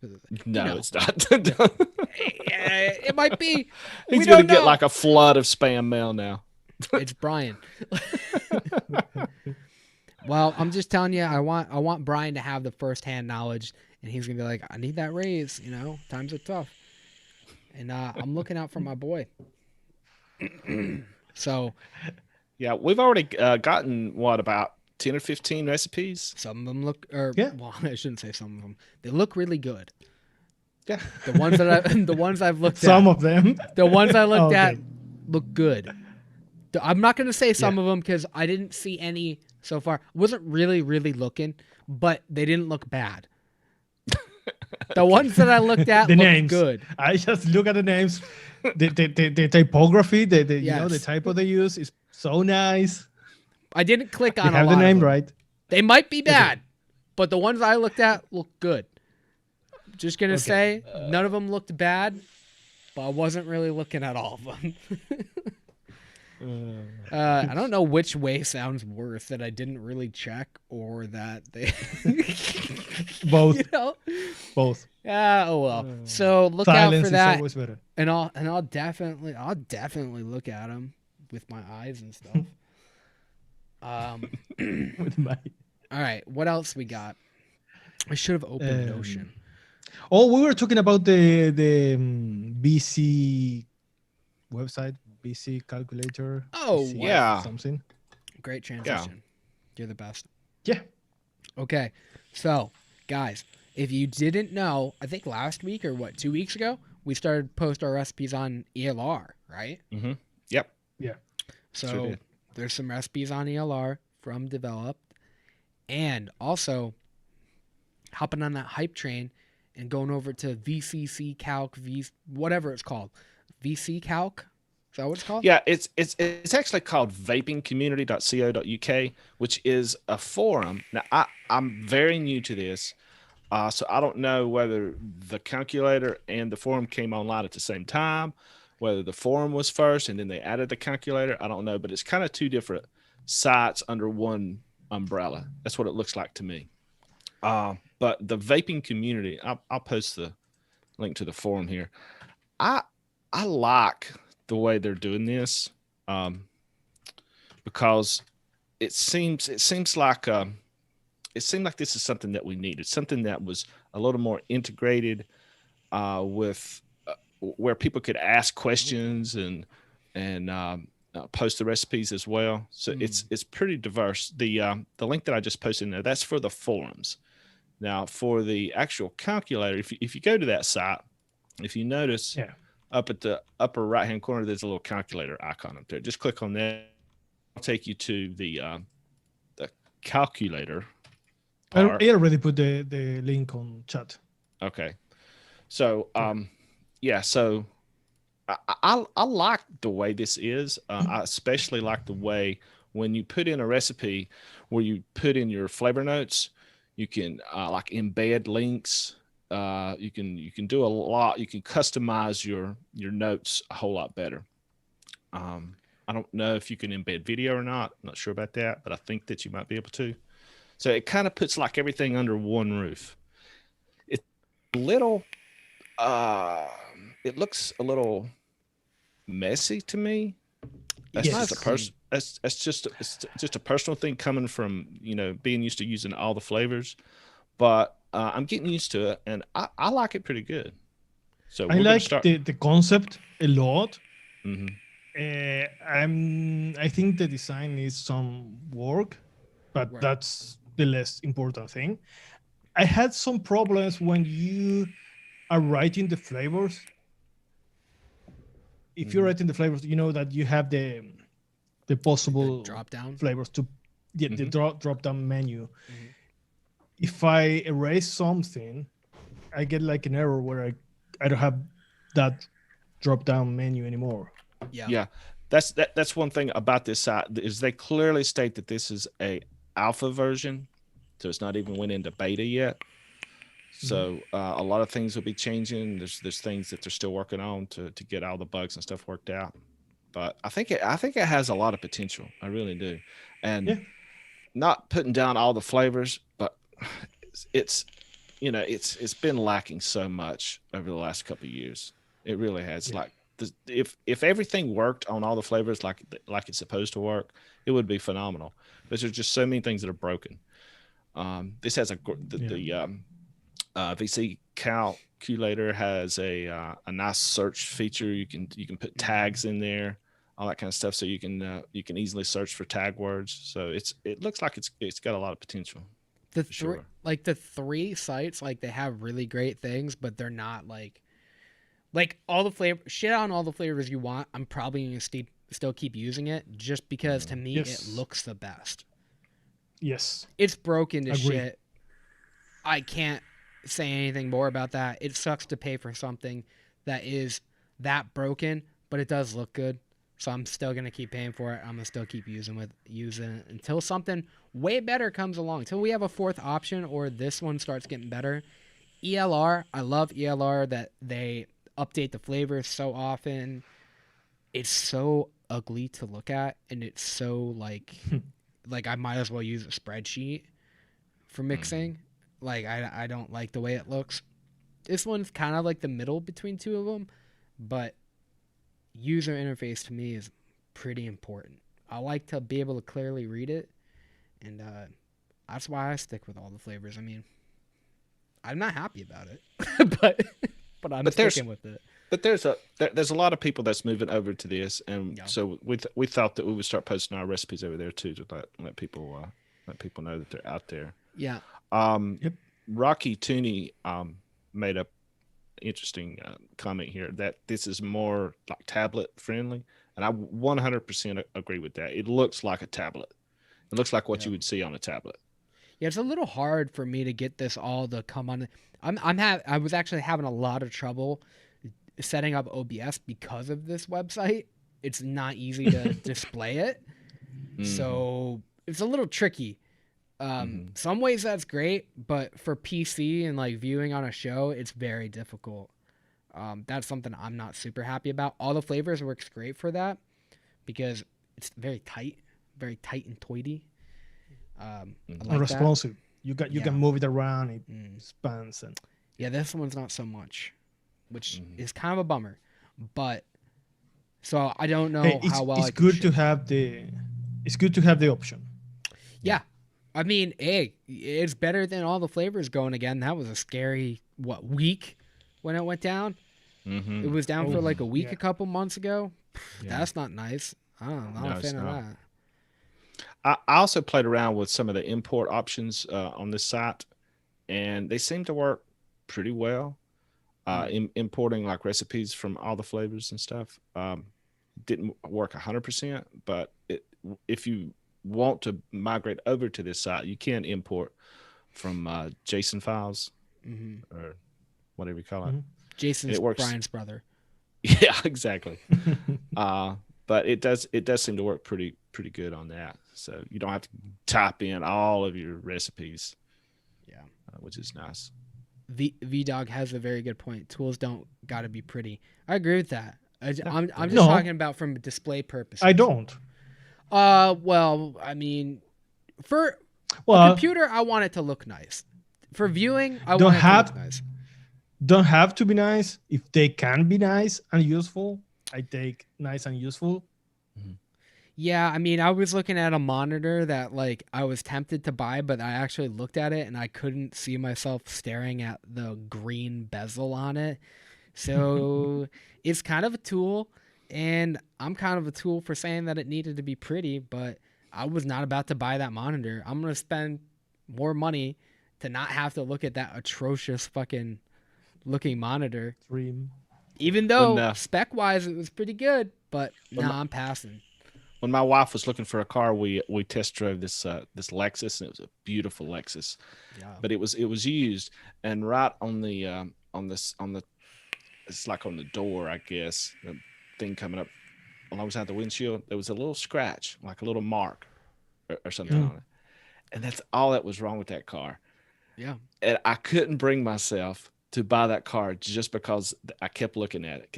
No, it's not.
It might be.
He's gonna get like a flood of spam mail now.
It's Brian. Well, I'm just telling you, I want Brian to have the first-hand knowledge, and he's gonna be like, I need that raise. You know, times are tough, and I'm looking out for my boy. So,
yeah, we've already gotten about 10 or 15 recipes.
some of them look, or well, I shouldn't say some of them. They look really good.
Yeah,
The ones I've looked
Some
at.
of them.
The ones I looked
Okay.
at look good. I'm not going to say some of them because I didn't see any so far. Wasn't really looking, but they didn't look bad. The ones that I looked at
The
looked
names.
good.
I just look at the names. The typography, the you know, the
Yes.
typo they use is so nice.
I didn't click
You
on a
have
lot
the
of
name
them.
right.
They might be bad, but the ones I looked at look good. Just going to
Okay.
say none of them looked bad, but I wasn't really looking at all of them. I don't know which way sounds worse, that I didn't really check or that they
Both.
you know.
Both.
Oh well. So look
Silence
out for
is
that,
always better.
and I'll definitely look at them with my eyes and stuff.
With my...
All right, what else we got? I should have opened
Um,
Notion.
Oh, we were talking about the BC website, BC calculator.
Oh,
BC
yeah.
something.
Great transition. You're the best.
Yeah.
Okay, so guys, if you didn't know, I think last week or 2 weeks ago, we started post our recipes on ELR, right?
Mm-hmm. Yep.
Yeah.
So
Sure did.
there's some recipes on ELR from Developed, and also hopping on that hype train and going over to VCcalc, whatever it's called, VCcalc. Is that what it's called?
Yeah, it's actually called vapingcommunity.co.uk, which is a forum. Now, I'm very new to this, so I don't know whether the calculator and the forum came online at the same time, whether the forum was first and then they added the calculator. I don't know, but it's kind of two different sites under one umbrella. That's what it looks like to me. But the vaping community, I'll post the link to the forum here. I like the way they're doing this, because it seems like this is something that we needed, something that was a little more integrated with where people could ask questions and post the recipes as well. So it's pretty diverse. The link that I just posted in there, that's for the forums. Now for the actual calculator, if you go to that site, if you notice, up at the upper right hand corner, there's a little calculator icon up there. Just click on that. I'll take you to the calculator part.
I already put the link on chat.
Okay. So so I like the way this is. I especially like the way when you put in a recipe where you put in your flavor notes, you can like embed links. You can do a lot. You can customize your notes a whole lot better. I don't know if you can embed video or not. I'm not sure about that, but I think that you might be able to. So it kind of puts like everything under one roof. little it looks a little messy to me. That's
Yes.
just a it's just a personal thing coming from, being used to using all the flavors. But I'm getting used to it, and I like it pretty good. So
I
we're gonna
like
start.
the concept a lot.
Mhm.
I think the design needs some work, but
Right.
that's the less important thing. I had some problems when you are writing the flavors. If you're writing the flavors, you know that you have the possible
drop down.
flavors to get the drop down menu.
Mhm.
If I erase something, I get like an error where I don't have that drop down menu anymore.
Yeah.
Yeah, that's one thing about this site is they clearly state that this is a alpha version, so it's not even went into beta yet. So a lot of things will be changing. There's things that they're still working on to get all the bugs and stuff worked out. But I think it has a lot of potential. I really do, and
Yeah.
not putting down all the flavors, but it's it's been lacking so much over the last couple of years. It really has.
Yeah.
Like if everything worked on all the flavors like it's supposed to work, it would be phenomenal. But there's just so many things that are broken. This has VC calculator has a nice search feature. You can put tags in there, all that kind of stuff, so you can easily search for tag words. So it looks like it's got a lot of potential.
The three sites, like, they have really great things, but they're not like all the flavor shit on all the flavors you want. I'm probably gonna still keep using it just because to me it looks the best.
Yes.
It's broken to
Agree.
shit. I can't say anything more about that. It sucks to pay for something that is that broken, but it does look good. So I'm still gonna keep paying for it. I'm gonna still keep using it until something way better comes along. Until we have a fourth option or this one starts getting better. ELR, I love ELR that they update the flavors so often. It's so ugly to look at, and it's so like I might as well use a spreadsheet for mixing. Like I don't like the way it looks. This one's kind of like the middle between two of them, but user interface to me is pretty important. I like to be able to clearly read it, and that's why I stick with all the flavors. I mean, I'm not happy about it, but I'm sticking with it.
But there's a lot of people that's moving over to this, and so we thought that we would start posting our recipes over there too, to let people know that they're out there.
Yeah.
Rocky Tooney made a interesting comment here that this is more like tablet friendly, and I 100% agree with that. It looks like a tablet. It looks like what you would see on a tablet.
Yeah, it's a little hard for me to get this all to come on. I was actually having a lot of trouble setting up OBS because of this website. It's not easy to display it, so it's a little tricky. Some ways that's great, but for PC and like viewing on a show, it's very difficult. That's something I'm not super happy about. All the flavors works great for that because it's very tight and toity. Like
responsive. You can move it around. It expands and
this one's not so much, which is kind of a bummer. But so I don't know how well.
It's good to have the option.
Yeah. I mean, hey, it's better than all the flavors going again. That was a scary week when it went down. It was down for like a week a couple months ago. That's not nice. I'm not a fan of that.
I also played around with some of the import options on this site, and they seem to work pretty well. Importing like recipes from all the flavors and stuff didn't work 100%, but if you want to migrate over to this site, you can import from JSON files or whatever you call it.
Jason's Brian's brother.
Yeah, exactly. But it does seem to work pretty good on that. So you don't have to type in all of your recipes.
Yeah,
which is nice.
V-Dog has a very good point. Tools don't got to be pretty. I agree with that. I'm just talking about from display purposes.
I don't.
Well, I mean, for a computer, I want it to look nice. For viewing, I want it to look nice.
don't have to be nice. If they can be nice and useful, I take nice and useful.
Yeah, I mean, I was looking at a monitor that like I was tempted to buy, but I actually looked at it and I couldn't see myself staring at the green bezel on it. So it's kind of a tool, and I'm kind of a tool for saying that it needed to be pretty, but I was not about to buy that monitor. I'm going to spend more money to not have to look at that atrocious fucking looking monitor.
Dream.
Even though spec wise it was pretty good, but no, I'm passing.
When my wife was looking for a car, we test drove this this Lexus, and it was a beautiful Lexus.
Yeah.
But it was used, and right on the it's like on the door, I guess, the thing coming up alongside the windshield, there was a little scratch, like a little mark or something on it. And that's all that was wrong with that car.
Yeah.
And I couldn't bring myself to buy that car just because I kept looking at it.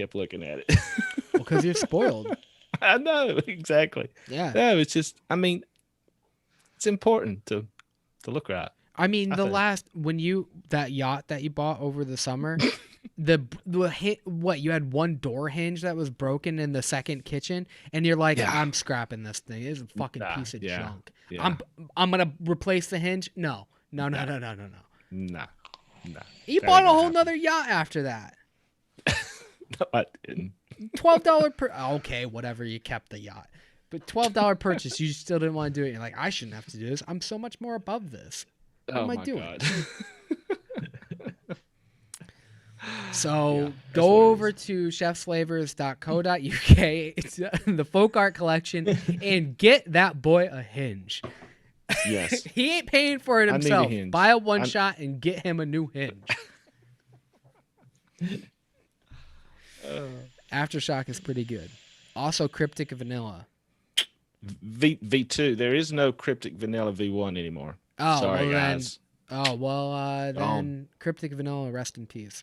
Well, because you're spoiled.
I know, exactly.
Yeah.
No, it's just, I mean, it's important to look right.
I mean, that yacht that you bought over the summer, what you had one door hinge that was broken in the second kitchen, and you're like, I'm scrapping this thing. It's a fucking piece of junk.
Yeah.
I'm gonna replace the hinge. No.
Nah.
You bought a whole nother yacht after that.
No, I didn't.
$12 per. Okay, whatever. You kept the yacht, but $12 purchase. You still didn't want to do it. You're like, I shouldn't have to do this. I'm so much more above this. What am I doing?
God.
So go over to chefsflavors.co.uk, it's the folk art collection, and get that boy a hinge.
Yes.
He ain't paying for it himself.
I need a hinge.
Buy a one shot and get him a new hinge. Aftershock is pretty good. Also, Cryptic Vanilla.
V2. There is no Cryptic Vanilla V1 anymore.
Oh,
sorry,
well,
guys.
Then Cryptic Vanilla, rest in peace.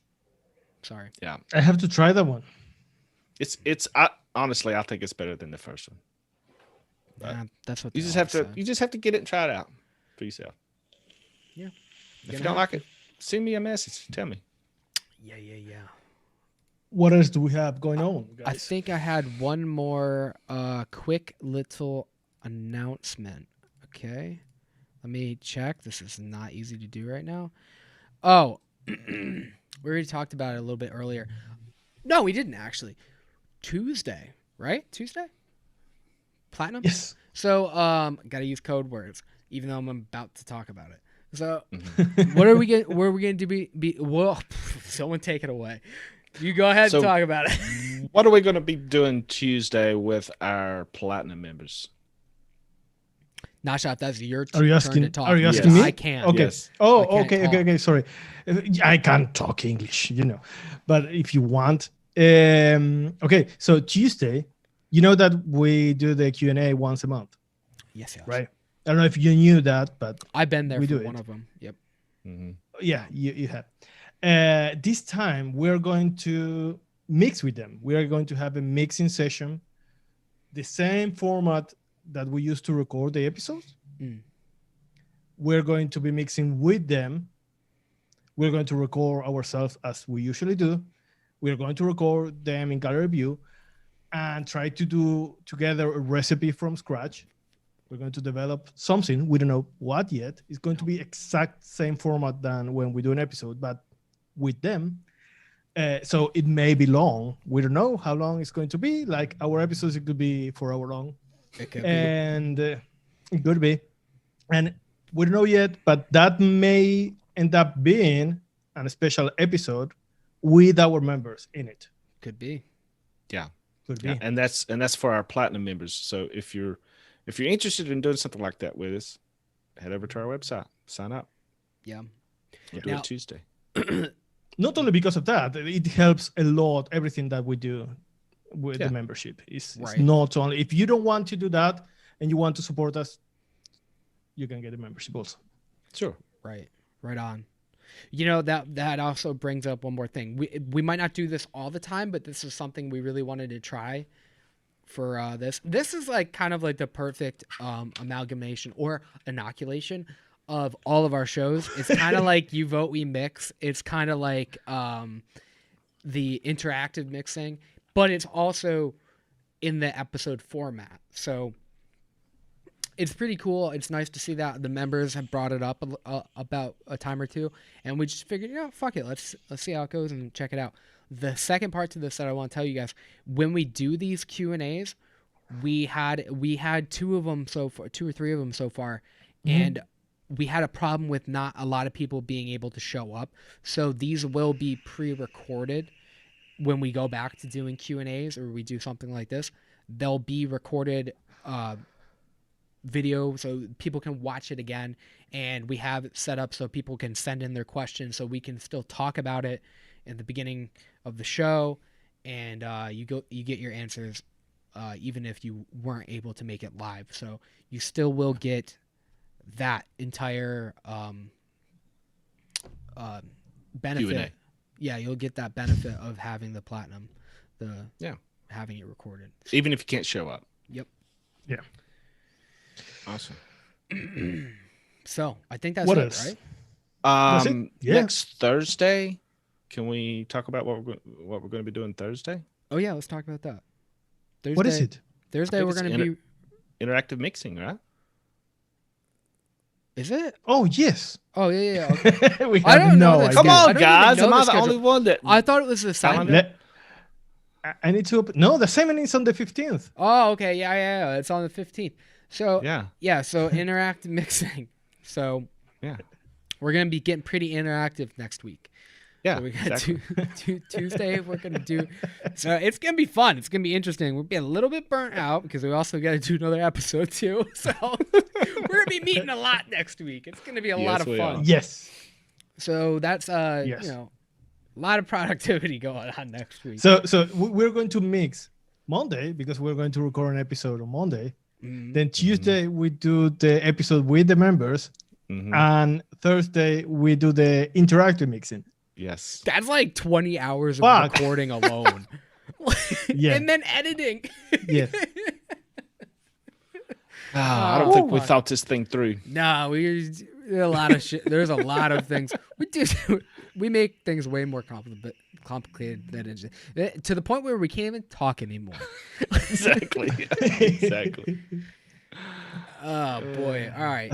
Sorry.
Yeah.
I have to try that one.
Honestly, I think it's better than the first one.
That's what
you just have to get it and try it out for yourself.
Yeah.
If you don't like it, send me a message. Tell me.
Yeah.
What else do we have going on, guys?
I think I had one more quick little announcement. Okay. Let me check. This is not easy to do right now. Oh, we already talked about it a little bit earlier. No, we didn't actually. Tuesday, right? Tuesday? Platinum?
Yes.
So, gotta use code words, even though I'm about to talk about it. So, where are we going to be? Well, someone take it away. You go ahead and talk about it.
What are we going to be doing Tuesday with our Platinum members?
Not shot. That's your
turn
to talk.
Are you asking me?
I can't.
Okay.
Yes.
Oh,
I can't
okay. Sorry, I can't talk English, But if you want, okay. So Tuesday, you know that we do the Q&A once a month.
Yes.
Right. I don't know if you knew that, but
I've been there
we
for
do
one
it.
of them. Yep.
Mm-hmm.
Yeah, you have. This time we're going to mix with them. We are going to have a mixing session, the same format that we used to record the episodes. We're going to be mixing with them. We're going to record ourselves as we usually do. We're going to record them in gallery view and try to do together a recipe from scratch. We're going to develop something. We don't know what yet. It's going to be exact same format than when we do an episode, but with them. So it may be long. We don't know how long it's going to be. Like our episodes, it could be 4 hour long. It could be. And we don't know yet, but that may end up being a special episode with our members in it.
Could be.
Yeah.
Could be.
Yeah. And that's for our Platinum members. So if you're interested in doing something like that with us, head over to our website, sign up.
Yeah.
We'll do it Tuesday.
Not only because of that, it helps a lot, everything that we do with the membership. It's not only, if you don't want to do that and you want to support us, you can get a membership also.
Sure.
Right on. That also brings up one more thing. We might not do this all the time, but this is something we really wanted to try for this. This is like kind of like the perfect amalgamation or inoculation of all of our shows. It's kind of like You Vote, We Mix. It's kind of like the interactive mixing, but it's also in the episode format. So it's pretty cool. It's nice to see that the members have brought it up about a time or two, and we just figured, fuck it, let's see how it goes and check it out. The second part to this that I want to tell you guys, when we do these Q&As, we had two or three of them so far, and we had a problem with not a lot of people being able to show up. So these will be pre-recorded when we go back to doing Q&As, or we do something like this. They'll be recorded video so people can watch it again, and we have it set up so people can send in their questions so we can still talk about it in the beginning of the show, and you get your answers even if you weren't able to make it live. So you still will get that entire benefit.
Q&A.
Yeah, you'll get that benefit of having the platinum, having it recorded.
Even if you can't show up.
Yep.
Yeah.
Awesome.
So I think that's
What
it,
else?
right?
That's it? Yeah.
Next Thursday, can we talk about what we're going to be doing Thursday?
Oh yeah, let's talk about that. Thursday,
What is it?
Thursday we're going to be.
Interactive mixing, right?
Is it?
Oh,
yes.
Oh yeah. Okay.
We
I
have
don't know
no
that.
idea.
Come
I
on,
don't even
guys.
know
Am
the
I the
schedule.
only one that?
I thought it was the assignment.
I need to open. No, the assignment is on the 15th.
Oh, okay. Yeah. It's on the 15th. So
Yeah.
So interactive mixing. So
Yeah.
we're gonna be getting pretty interactive next week.
Yeah.
So we got
Exactly.
Tuesday. We're gonna do. So it's gonna be fun. It's gonna be interesting. We'll be a little bit burnt out because we also got to do another episode too. So we're gonna be meeting a lot next week. It's gonna be a lot of
we
fun.
are.
Yes.
So that's
Yes.
a lot of productivity going on next week.
So we're going to mix Monday because we're going to record an episode on Monday. Then Tuesday we do the episode with the members, and Thursday we do the interactive mixing.
Yes.
That's like 20 hours of
Fuck.
recording alone.
Yeah.
And then editing.
Yes.
I don't think we thought this thing through.
No, there's a lot of shit. There's a lot of things. We make things way more complicated than it is. To the point where we can't even talk anymore.
Exactly. Exactly.
Oh boy. All right.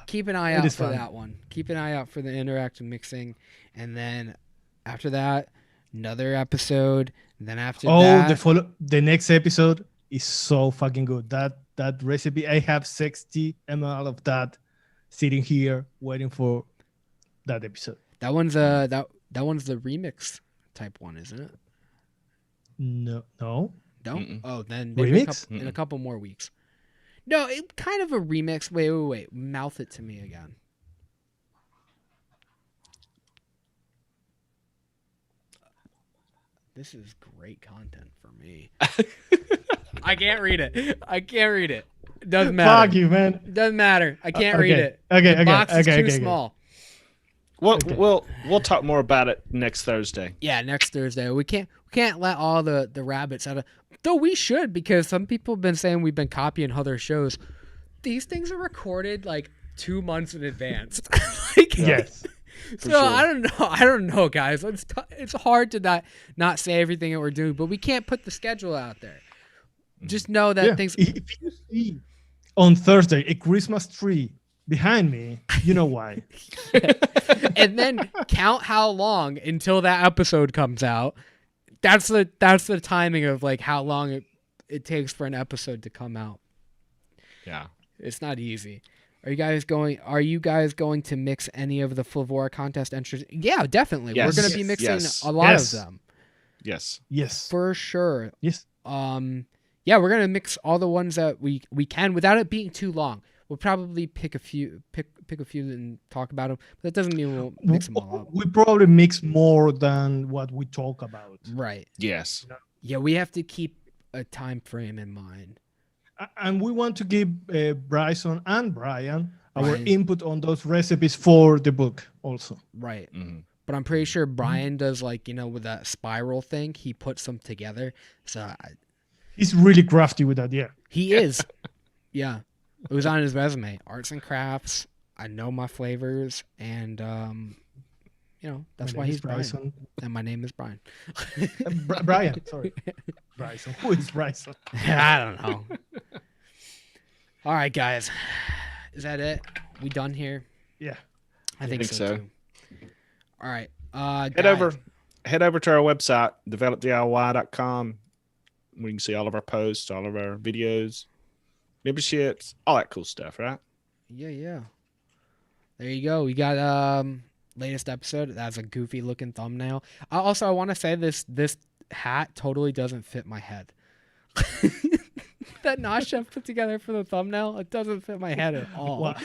Keep an eye out for
fun.
that one. Keep an eye out for the interactive mixing. And then after that, another episode. And then after that.
The next episode is so fucking good. That recipe, I have 60 ml of that sitting here waiting for that episode.
That one's that one's the remix type one, isn't it?
No.
No?
Mm-mm.
Oh, then
Remix?
in a couple more weeks. No, it kind of a remix. Wait. Mouth it to me again. This is great content for me. I can't read it. Doesn't matter.
Fuck you, man.
Doesn't matter. I can't read it.
Okay.
The box is too
Okay.
small.
We'll talk more about it next Thursday.
Yeah, next Thursday. We can't let all the rabbits out of. Though we should, because some people have been saying we've been copying other shows. These things are recorded like 2 months in advance.
Yes.
So
sure.
I don't know, guys. It's hard to not say everything that we're doing, but we can't put the schedule out there. Just know that things.
If you see on Thursday a Christmas tree behind me, you know why.
And then count how long until that episode comes out. That's the timing of like how long it takes for an episode to come out.
Yeah.
It's not easy. Are you guys going to mix any of the Flavora contest entries? Yeah, definitely.
Yes.
We're going to be mixing
Yes.
a lot
Yes.
of them.
Yes.
Yes.
For sure.
Yes.
Yeah, we're going to mix all the ones that we can without it being too long. We'll probably pick a few and talk about them, but that doesn't mean we'll mix them all up.
We probably mix more than what we talk about.
Right.
Yes.
Yeah, we have to keep a time frame in mind.
And we want to give Bryson and Brian our
Brian.
input on those recipes for the book also.
Right.
Mm-hmm.
But I'm pretty sure Brian does with that spiral thing. He puts them together. So
He's really crafty with that, yeah.
he is. Yeah. It was on his resume. Arts and crafts. I know my flavors, and that's why he's Brian. And my name is Brian.
Brian, sorry. Bryson. Who is Bryson?
I don't know. All right, guys. Is that it? We done here?
Yeah.
I think so too. All right.
Head over to our website, developdiy.com, where you can see all of our posts, all of our videos, memberships, all that cool stuff, right?
Yeah. There you go. We got latest episode. That's a goofy looking thumbnail. I want to say this hat totally doesn't fit my head. That Nosh Chef put together for the thumbnail, it doesn't fit my head at all.
Well,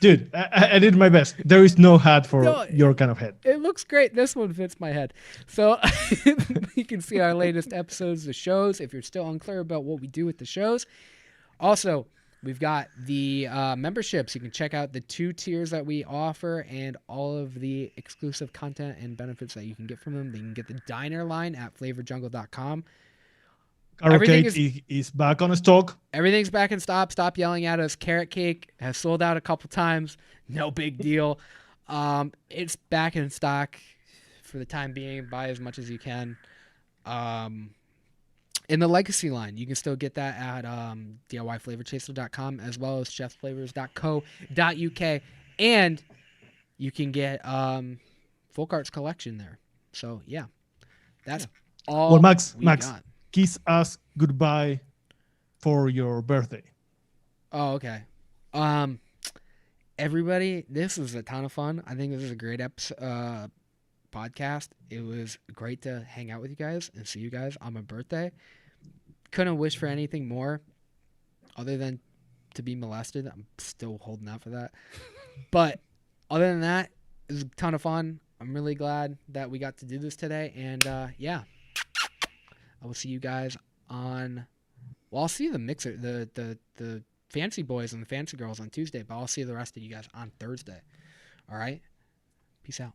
dude, I did my best. There is no hat for your kind of head.
It looks great. This one fits my head. So you can see our latest episodes of the shows if you're still unclear about what we do with the shows. Also, we've got the memberships. You can check out the 2 tiers that we offer and all of the exclusive content and benefits that you can get from them. You can get the diner line at flavorjungle.com.
Carrot cake is back on stock.
Everything's back in stock. Stop yelling at us. Carrot cake has sold out a couple times. No big deal. It's back in stock for the time being. Buy as much as you can. In the legacy line, you can still get that at DIYFlavorChaser.com as well as chefsflavors.co.uk. And you can get Full Cart's collection there. So, yeah. That's all.
Well, Max,
got.
Kiss us goodbye for your birthday.
Oh, okay. Everybody, this was a ton of fun. I think this is a great podcast. It was great to hang out with you guys and see you guys on my birthday. Couldn't wish for anything more other than to be molested. I'm still holding out for that. But other than that, it was a ton of fun. I'm really glad that we got to do this today. And yeah. I will see you guys on. Well, I'll see the mixer, the fancy boys and the fancy girls on Tuesday, but I'll see the rest of you guys on Thursday. All right. Peace out.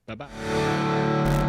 Bye-bye.